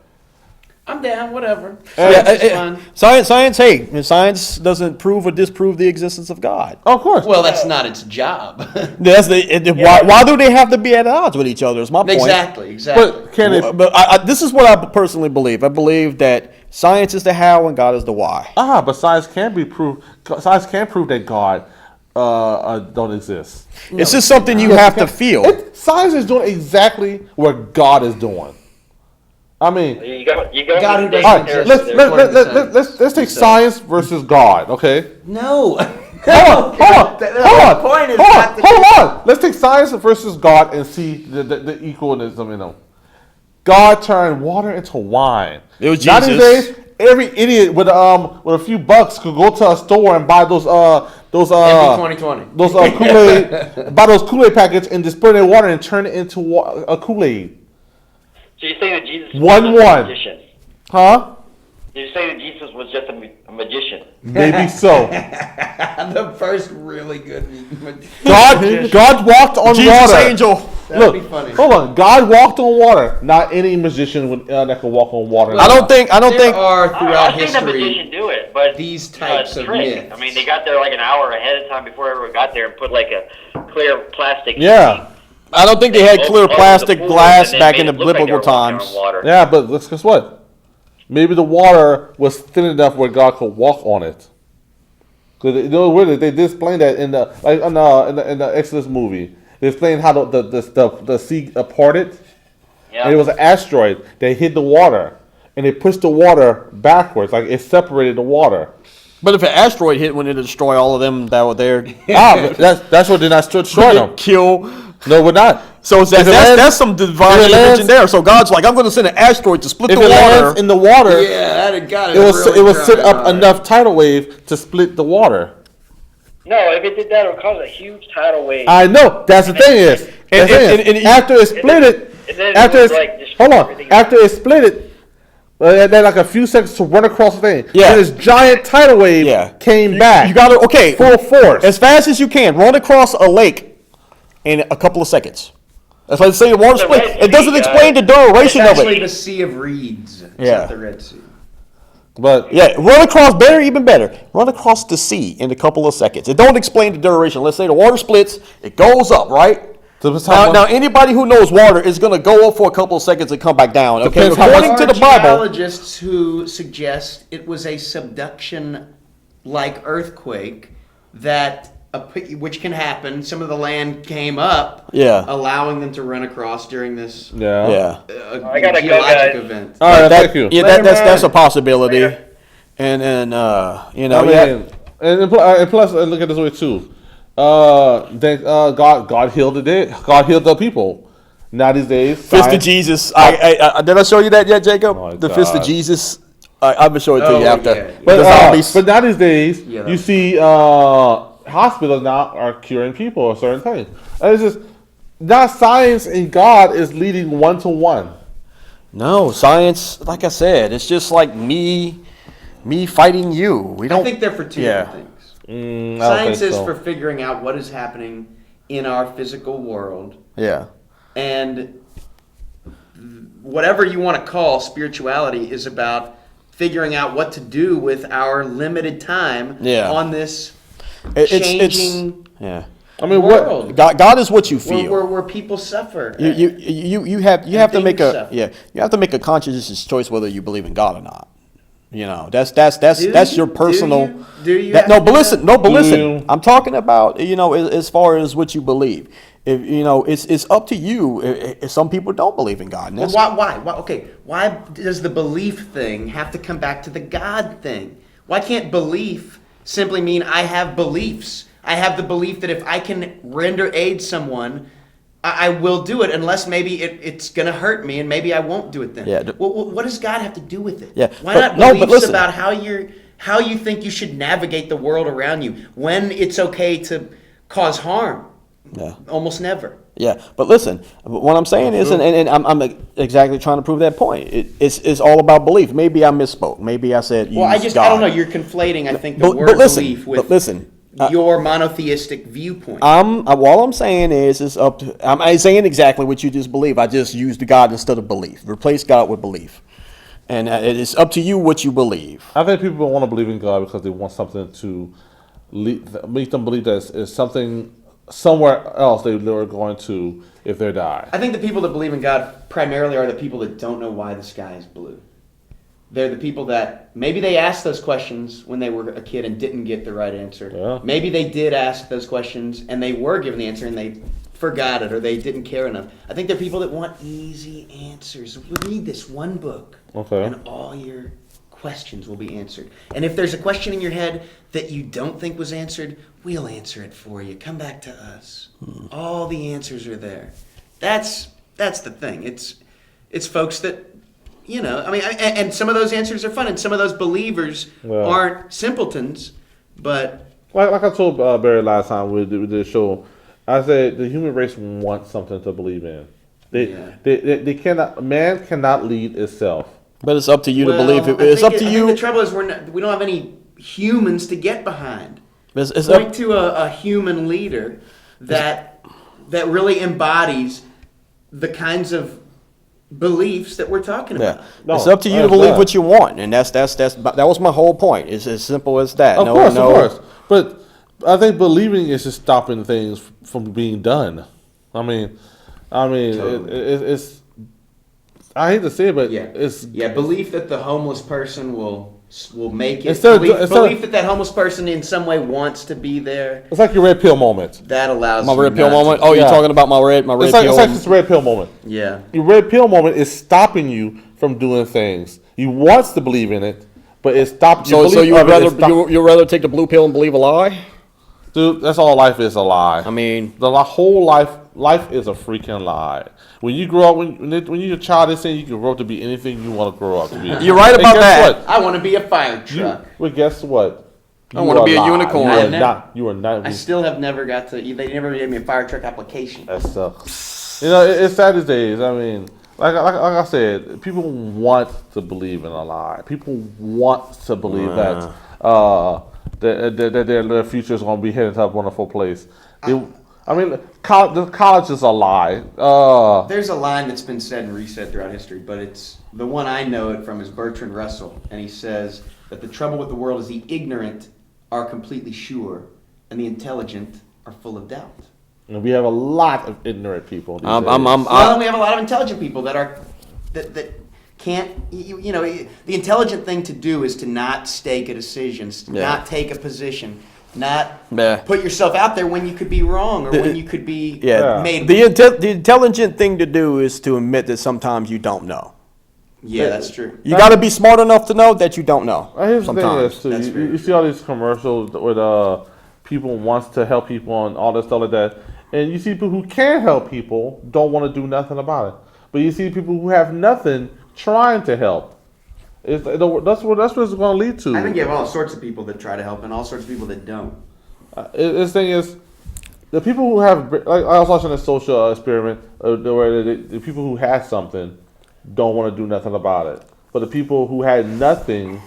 [SPEAKER 4] I'm down. Whatever.
[SPEAKER 2] Yeah,
[SPEAKER 4] Science is fun.
[SPEAKER 2] Science. Hey, science doesn't prove or disprove the existence of God.
[SPEAKER 3] Oh, of course.
[SPEAKER 4] Well, that's not its job.
[SPEAKER 2] Why do they have to be at odds with each other? Is my point.
[SPEAKER 4] Exactly.
[SPEAKER 3] but can it?
[SPEAKER 2] But this is what I personally believe. I believe that science is the how and God is the why.
[SPEAKER 3] But science can be proved. Science can prove that God don't exist.
[SPEAKER 2] It's just something you have to feel.
[SPEAKER 3] Science is doing exactly what God is doing. I mean,
[SPEAKER 1] You got
[SPEAKER 4] God who
[SPEAKER 1] to
[SPEAKER 3] all
[SPEAKER 4] doesn't
[SPEAKER 3] right,
[SPEAKER 4] exist.
[SPEAKER 3] let's take science versus God, okay?
[SPEAKER 4] No.
[SPEAKER 3] Hold on.
[SPEAKER 4] The point is not to-
[SPEAKER 3] Hold on. Let's take science versus God and see the equalism in them. God turned water into wine.
[SPEAKER 2] It was
[SPEAKER 3] Nowadays,
[SPEAKER 2] Jesus.
[SPEAKER 3] every idiot with a few bucks could go to a store and buy those
[SPEAKER 4] MB 2020.
[SPEAKER 3] those Kool-Aid, buy those Kool-Aid packets and just put it in water and turn it into a Kool-Aid.
[SPEAKER 1] So you're saying that Jesus was
[SPEAKER 3] 1-1.
[SPEAKER 1] just a magician?
[SPEAKER 3] Huh?
[SPEAKER 1] You're saying that Jesus was just a magician?
[SPEAKER 3] Maybe so.
[SPEAKER 4] The first really good.
[SPEAKER 3] God walked on
[SPEAKER 2] Jesus
[SPEAKER 3] water.
[SPEAKER 2] angel.
[SPEAKER 4] That'd
[SPEAKER 3] Look,
[SPEAKER 4] be funny.
[SPEAKER 3] hold on. God walked on water. Not any magician that can walk on water.
[SPEAKER 2] I don't think.
[SPEAKER 4] There are
[SPEAKER 1] I
[SPEAKER 4] throughout
[SPEAKER 1] think the
[SPEAKER 4] history.
[SPEAKER 1] magician do it, but
[SPEAKER 4] these types of
[SPEAKER 1] trick.
[SPEAKER 4] myths.
[SPEAKER 1] I mean, they got there like an hour ahead of time before everyone got there and put like a clear plastic.
[SPEAKER 3] Yeah.
[SPEAKER 2] I don't think they had clear
[SPEAKER 1] over the
[SPEAKER 2] plastic
[SPEAKER 1] pool,
[SPEAKER 2] glass
[SPEAKER 1] and then
[SPEAKER 2] back
[SPEAKER 1] made
[SPEAKER 2] in the
[SPEAKER 1] it look like they
[SPEAKER 2] biblical
[SPEAKER 1] were walking on
[SPEAKER 2] times.
[SPEAKER 1] water.
[SPEAKER 3] Yeah, but guess what? Maybe the water was thin enough where God could walk on it. Because they did explain that in the Exodus movie. They explained how the sea parted,
[SPEAKER 1] Yeah.
[SPEAKER 3] and it was an asteroid that hit the water, and it pushed the water backwards, like it separated the water.
[SPEAKER 2] But if an asteroid hit, wouldn't it destroy all of them that were there?
[SPEAKER 3] But that's what did not destroy them.
[SPEAKER 2] Kill.
[SPEAKER 3] No, we're not.
[SPEAKER 2] So
[SPEAKER 3] If it lands-
[SPEAKER 2] that's some divine
[SPEAKER 3] if it
[SPEAKER 2] intervention
[SPEAKER 3] lands-
[SPEAKER 2] there. So God's like, I'm going to send an asteroid to split
[SPEAKER 3] If
[SPEAKER 2] the
[SPEAKER 3] it lands
[SPEAKER 2] water.
[SPEAKER 3] in the water,
[SPEAKER 4] Yeah, that had got
[SPEAKER 3] it will set up enough tidal wave to split the water.
[SPEAKER 1] No, if it did that, it would cause a huge tidal wave.
[SPEAKER 3] I know. That's the thing is.
[SPEAKER 2] And- and-
[SPEAKER 3] After it split it,
[SPEAKER 1] and then it
[SPEAKER 3] after
[SPEAKER 1] would,
[SPEAKER 3] it's
[SPEAKER 1] like, destroy
[SPEAKER 3] hold on,
[SPEAKER 1] everything
[SPEAKER 3] after it split it, then like a few seconds to run across the thing.
[SPEAKER 2] Yeah.
[SPEAKER 3] And this giant tidal wave
[SPEAKER 2] Yeah.
[SPEAKER 3] came back.
[SPEAKER 2] You got to okay.
[SPEAKER 3] full force.
[SPEAKER 2] As fast as you can, run across a lake in a couple of seconds. That's like say the water
[SPEAKER 1] The
[SPEAKER 2] split.
[SPEAKER 1] Red
[SPEAKER 2] It doesn't
[SPEAKER 1] Sea,
[SPEAKER 2] explain the
[SPEAKER 4] It's
[SPEAKER 2] duration of
[SPEAKER 4] actually
[SPEAKER 2] it.
[SPEAKER 4] the Sea of Reeds. It's
[SPEAKER 2] Yeah.
[SPEAKER 4] not the Red Sea.
[SPEAKER 3] But
[SPEAKER 2] Yeah, run across even better. Run across the sea in a couple of seconds. It don't explain the duration. Let's say the water splits, it goes up, right? Now, anybody who knows water is going to go up for a couple of seconds and come back down. Okay,
[SPEAKER 3] Depends how
[SPEAKER 2] according to the Bible.
[SPEAKER 4] Geologists who suggest it was a subduction-like earthquake which can happen. Some of the land came up, allowing them to run across during this
[SPEAKER 1] I gotta
[SPEAKER 4] geologic
[SPEAKER 1] go,
[SPEAKER 4] event.
[SPEAKER 3] All right, thank you.
[SPEAKER 2] Yeah, that's a possibility. And you know,
[SPEAKER 3] and plus, look at this way too. God healed the dead. God healed the people. Now these days,
[SPEAKER 2] Fist of Jesus. I did I show you that yet, Jacob?
[SPEAKER 3] Oh,
[SPEAKER 2] the
[SPEAKER 3] God.
[SPEAKER 2] Fist of Jesus. I'm gonna show it to you after.
[SPEAKER 4] Yeah.
[SPEAKER 3] But,
[SPEAKER 2] The zombies.
[SPEAKER 3] but now these days, you see hospitals now are curing people of certain things. And it's just now science and God is leading 1-to-1.
[SPEAKER 2] No, science. Like I said, it's just like me fighting you. We don't.
[SPEAKER 4] I think they're for two different things.
[SPEAKER 3] I don't
[SPEAKER 4] Science
[SPEAKER 3] think
[SPEAKER 4] is
[SPEAKER 3] so.
[SPEAKER 4] for figuring out what is happening in our physical world,
[SPEAKER 2] Yeah.
[SPEAKER 4] and whatever you want to call spirituality is about figuring out what to do with our limited time on this changing
[SPEAKER 2] yeah.
[SPEAKER 3] I mean,
[SPEAKER 4] world.
[SPEAKER 2] God is what you feel.
[SPEAKER 4] Where people suffer.
[SPEAKER 2] You have to make
[SPEAKER 4] things
[SPEAKER 2] a
[SPEAKER 4] suffer.
[SPEAKER 2] you have to make a conscious choice whether you believe in God or not. You know, that's your personal.
[SPEAKER 4] Do you?
[SPEAKER 2] No, but listen.
[SPEAKER 3] you?
[SPEAKER 2] I'm talking about, you know, as far as what you believe. If you know, it's up to you. If some people don't believe in God. And
[SPEAKER 4] Well,
[SPEAKER 2] that's-
[SPEAKER 4] why? Okay, why does the belief thing have to come back to the God thing? Why can't belief simply mean I have beliefs? I have the belief that if I can render aid someone, I will do it, unless maybe it's going to hurt me, and maybe I won't do it then.
[SPEAKER 2] Yeah.
[SPEAKER 4] What does God have to do with it?
[SPEAKER 2] Yeah,
[SPEAKER 4] Why
[SPEAKER 2] but-
[SPEAKER 4] not
[SPEAKER 2] no, but
[SPEAKER 4] beliefs
[SPEAKER 2] listen.
[SPEAKER 4] about how you think you should navigate the world around you, when it's okay to cause harm?
[SPEAKER 2] Yeah.
[SPEAKER 4] Almost never.
[SPEAKER 2] Yeah, but listen, what I'm saying is, and I'm exactly trying to prove that point. It's all about belief. Maybe I misspoke. Maybe I said
[SPEAKER 4] Well,
[SPEAKER 2] use
[SPEAKER 4] I don't
[SPEAKER 2] God.
[SPEAKER 4] know. You're conflating, I think, the
[SPEAKER 2] But
[SPEAKER 4] word
[SPEAKER 2] listen,
[SPEAKER 4] belief with
[SPEAKER 2] but listen,
[SPEAKER 4] your monotheistic viewpoint.
[SPEAKER 2] all I'm saying is it's up to. I'm saying exactly what you just believe. I just used God instead of belief. Replace God with belief, and it's up to you what you believe.
[SPEAKER 3] I think people want to believe in God because they want something to make them believe that it's something somewhere else they were going to if they die.
[SPEAKER 4] I think the people that believe in God primarily are the people that don't know why the sky is blue. They're the people that maybe they asked those questions when they were a kid and didn't get the right answer.
[SPEAKER 3] Yeah.
[SPEAKER 4] Maybe they did ask those questions and they were given the answer and they forgot it or they didn't care enough. I think they're people that want easy answers. Read this one book, and all your questions will be answered. And if there's a question in your head that you don't think was answered, we'll answer it for you. Come back to us. All the answers are there. That's the thing. It's folks that, you know, I mean, and some of those answers are fun, and some of those believers aren't simpletons, but
[SPEAKER 3] Like I told Barry last time we did the show, I said the human race wants something to believe in. They cannot. Man cannot lead itself.
[SPEAKER 2] But it's up to you to believe it.
[SPEAKER 4] I
[SPEAKER 2] It's
[SPEAKER 4] think
[SPEAKER 2] up to
[SPEAKER 4] I
[SPEAKER 2] you.
[SPEAKER 4] think the trouble is we don't have any humans to get behind.
[SPEAKER 2] It's
[SPEAKER 4] Point
[SPEAKER 2] up,
[SPEAKER 4] to a human leader that really embodies the kinds of beliefs that we're talking about.
[SPEAKER 2] yeah. It's up to you to believe what you want, and that was my whole point. It's as simple as that.
[SPEAKER 3] Of course. But I think believing is just stopping things from being done. I mean,
[SPEAKER 4] Totally.
[SPEAKER 3] it's. I hate to say it, but it's
[SPEAKER 4] belief that the homeless person will make it.
[SPEAKER 3] Instead of-
[SPEAKER 4] Belief that homeless person in some way wants to be there.
[SPEAKER 3] it's like your red pill moment.
[SPEAKER 4] That allows
[SPEAKER 2] My
[SPEAKER 4] you
[SPEAKER 2] red pill
[SPEAKER 4] not to-
[SPEAKER 2] moment. Oh, you're
[SPEAKER 3] Yeah.
[SPEAKER 2] talking about my red
[SPEAKER 3] It's
[SPEAKER 2] pill.
[SPEAKER 3] like this red pill moment.
[SPEAKER 4] Yeah.
[SPEAKER 3] Your red pill moment is stopping you from doing things. You wants to believe in it, but it's stopped.
[SPEAKER 2] So you would rather you rather take the blue pill and believe a lie?
[SPEAKER 3] Dude, that's all life is, a lie.
[SPEAKER 2] I mean,
[SPEAKER 3] whole life is a freaking lie. When you grow up, when you're a child, they say you can grow up to be anything you want to grow up to be.
[SPEAKER 2] You're right
[SPEAKER 3] And
[SPEAKER 2] about
[SPEAKER 3] guess
[SPEAKER 2] that.
[SPEAKER 3] What?
[SPEAKER 4] I want to be a fire truck.
[SPEAKER 3] Well, guess what?
[SPEAKER 2] I wanna be a unicorn.
[SPEAKER 3] You
[SPEAKER 4] I
[SPEAKER 3] are
[SPEAKER 4] never-
[SPEAKER 3] not. You are not.
[SPEAKER 4] I still have never got to. They never gave me a fire truck application.
[SPEAKER 3] That sucks. You know, it's sad these days. I mean, like I said, people want to believe in a lie. People want to believe that their future is going to be headed to a wonderful place. College is a lie.
[SPEAKER 4] There's a line that's been said and resaid throughout history, but it's the one I know it from is Bertrand Russell, and he says that the trouble with the world is the ignorant are completely sure, and the intelligent are full of doubt.
[SPEAKER 3] And we have a lot of ignorant people. These days.
[SPEAKER 4] Well, and we have a lot of intelligent people that can't. You know, the intelligent thing to do is to not stake a decision, not take a position, not put yourself out there when you could be wrong or when you could be made.
[SPEAKER 2] The intelligent thing to do is to admit that sometimes you don't know.
[SPEAKER 4] Yeah, that's true.
[SPEAKER 2] You got to be smart enough to know that you don't know.
[SPEAKER 3] Here's
[SPEAKER 2] Sometimes.
[SPEAKER 3] the thing is, too, you see all these commercials with people wants to help people and all this stuff like that, and you see people who can help people don't want to do nothing about it. But you see people who have nothing trying to help. That's what it's going to lead to.
[SPEAKER 4] I think you have all sorts of people that try to help and all sorts of people that don't.
[SPEAKER 3] This thing is, the people who have, like I was watching a social experiment where the people who had something don't want to do nothing about it, but the people who had nothing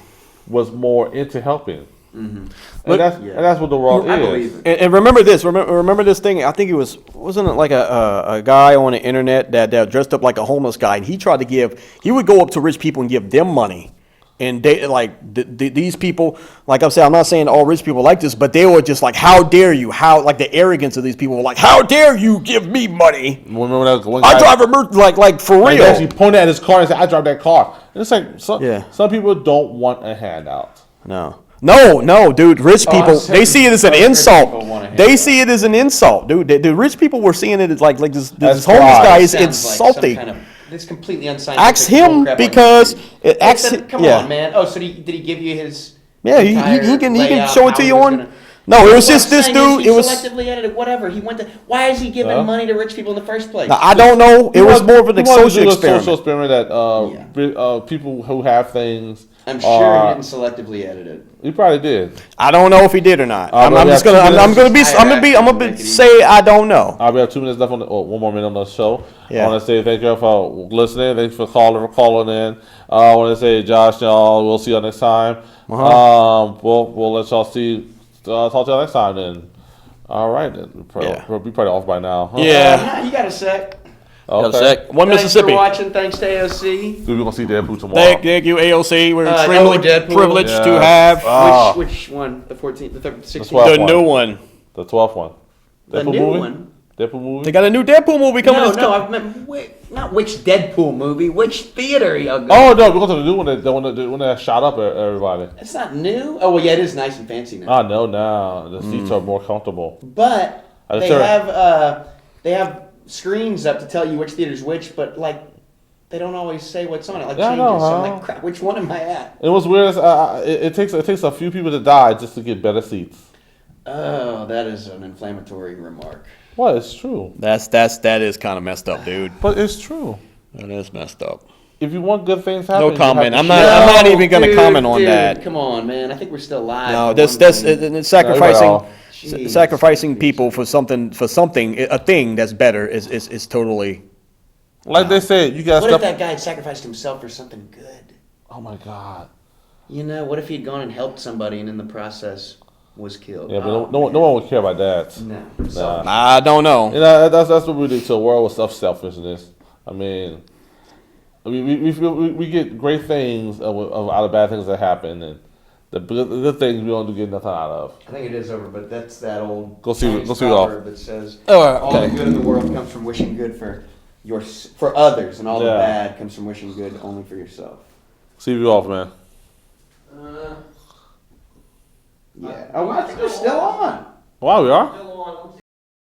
[SPEAKER 3] was more into helping. Mm-hmm. And that's what the world is.
[SPEAKER 2] And remember this. Remember this thing. I think wasn't it like a guy on the internet that dressed up like a homeless guy, and he tried to he would go up to rich people and give them money. And they these people, like I said, I'm not saying all rich people like this, but they were just like, how dare you? How, like, the arrogance of these people were like, how dare you give me money?
[SPEAKER 3] Remember that one guy,
[SPEAKER 2] I drive a like for real.
[SPEAKER 3] He actually pointed at his car and said, I drive that car. And it's like, some people don't want a handout.
[SPEAKER 2] No, dude. Rich people, they see it as an insult. They see it as an insult, dude. The rich people were seeing it as like this homeless guy is insulting.
[SPEAKER 4] It's completely unscientific.
[SPEAKER 2] Ask him because
[SPEAKER 4] come on, man. Oh, so did he give you his?
[SPEAKER 2] Yeah, he can show it to you on. No, it was just this dude. It was
[SPEAKER 4] selectively edited. Whatever. He went to. Why is he giving money to rich people in the first place?
[SPEAKER 2] Now, I don't know. It was more of an social experiment.
[SPEAKER 3] Social experiment that people who have things.
[SPEAKER 4] I'm sure he didn't selectively edit it.
[SPEAKER 3] He probably did.
[SPEAKER 2] I don't know if he did or not. I'm gonna say I don't know.
[SPEAKER 3] We have 2 minutes left on one more minute on the show.
[SPEAKER 2] Yeah.
[SPEAKER 3] I want to say thank you for listening. Thanks for calling in. I want to say, Josh, y'all, we'll see y'all next time. We'll let y'all see. Talk to y'all next time then. All right, then. We'll be probably off by now. Huh?
[SPEAKER 2] Yeah.
[SPEAKER 4] You got a sec.
[SPEAKER 3] Okay.
[SPEAKER 2] One Mississippi.
[SPEAKER 4] Thanks for watching. Thanks to AOC.
[SPEAKER 3] Dude, we're going to see Deadpool tomorrow.
[SPEAKER 2] Thank you, AOC. We're extremely privileged to
[SPEAKER 3] Yes.
[SPEAKER 2] have.
[SPEAKER 4] Which one? The 14th, the 16th?
[SPEAKER 2] The new one.
[SPEAKER 3] The 12th one.
[SPEAKER 4] The new one?
[SPEAKER 3] Deadpool movie?
[SPEAKER 2] They got a new Deadpool movie coming.
[SPEAKER 4] No, I meant not which Deadpool movie, which theater y'all go.
[SPEAKER 3] Oh, no, we're going to the new one, the one that shot up everybody.
[SPEAKER 4] It's not new? Oh, well, yeah, it is nice and fancy now.
[SPEAKER 3] I know now. The seats are more comfortable.
[SPEAKER 4] But they have screens up to tell you which theater's which, but, like, they don't always say what's on it. Like, changes. So I'm like, crap, which one am I at?
[SPEAKER 3] It was weird. It takes a few people to die just to get better seats.
[SPEAKER 4] Oh, that is an inflammatory remark.
[SPEAKER 3] What? It's true.
[SPEAKER 2] That is kind of messed up, dude.
[SPEAKER 3] But it's true.
[SPEAKER 2] That is messed up.
[SPEAKER 3] If you want good things happen,
[SPEAKER 2] no comment. I'm not even going to comment on that.
[SPEAKER 4] Come on, man. I think we're still live.
[SPEAKER 2] No, that's sacrificing people for something, a thing that's better is totally.
[SPEAKER 3] Like they said, you guys.
[SPEAKER 4] What if that guy had sacrificed himself for something good?
[SPEAKER 3] Oh my God.
[SPEAKER 4] You know, what if he'd gone and helped somebody and in the process was killed?
[SPEAKER 3] Yeah, but no one would care about that.
[SPEAKER 4] No.
[SPEAKER 2] I don't know.
[SPEAKER 3] You know, that's what we do to a world of selfishness. I mean, we get great things out of bad things that happen, and the good things we don't get nothing out of.
[SPEAKER 4] I think it is over, but that's that old
[SPEAKER 3] go see it
[SPEAKER 4] proverb that says all the good in the world comes from wishing good for others, and all the bad comes from wishing good only for yourself.
[SPEAKER 3] See you off, man.
[SPEAKER 4] Yeah. Oh, I think we're still on.
[SPEAKER 3] Wow, we are?
[SPEAKER 5] Still on.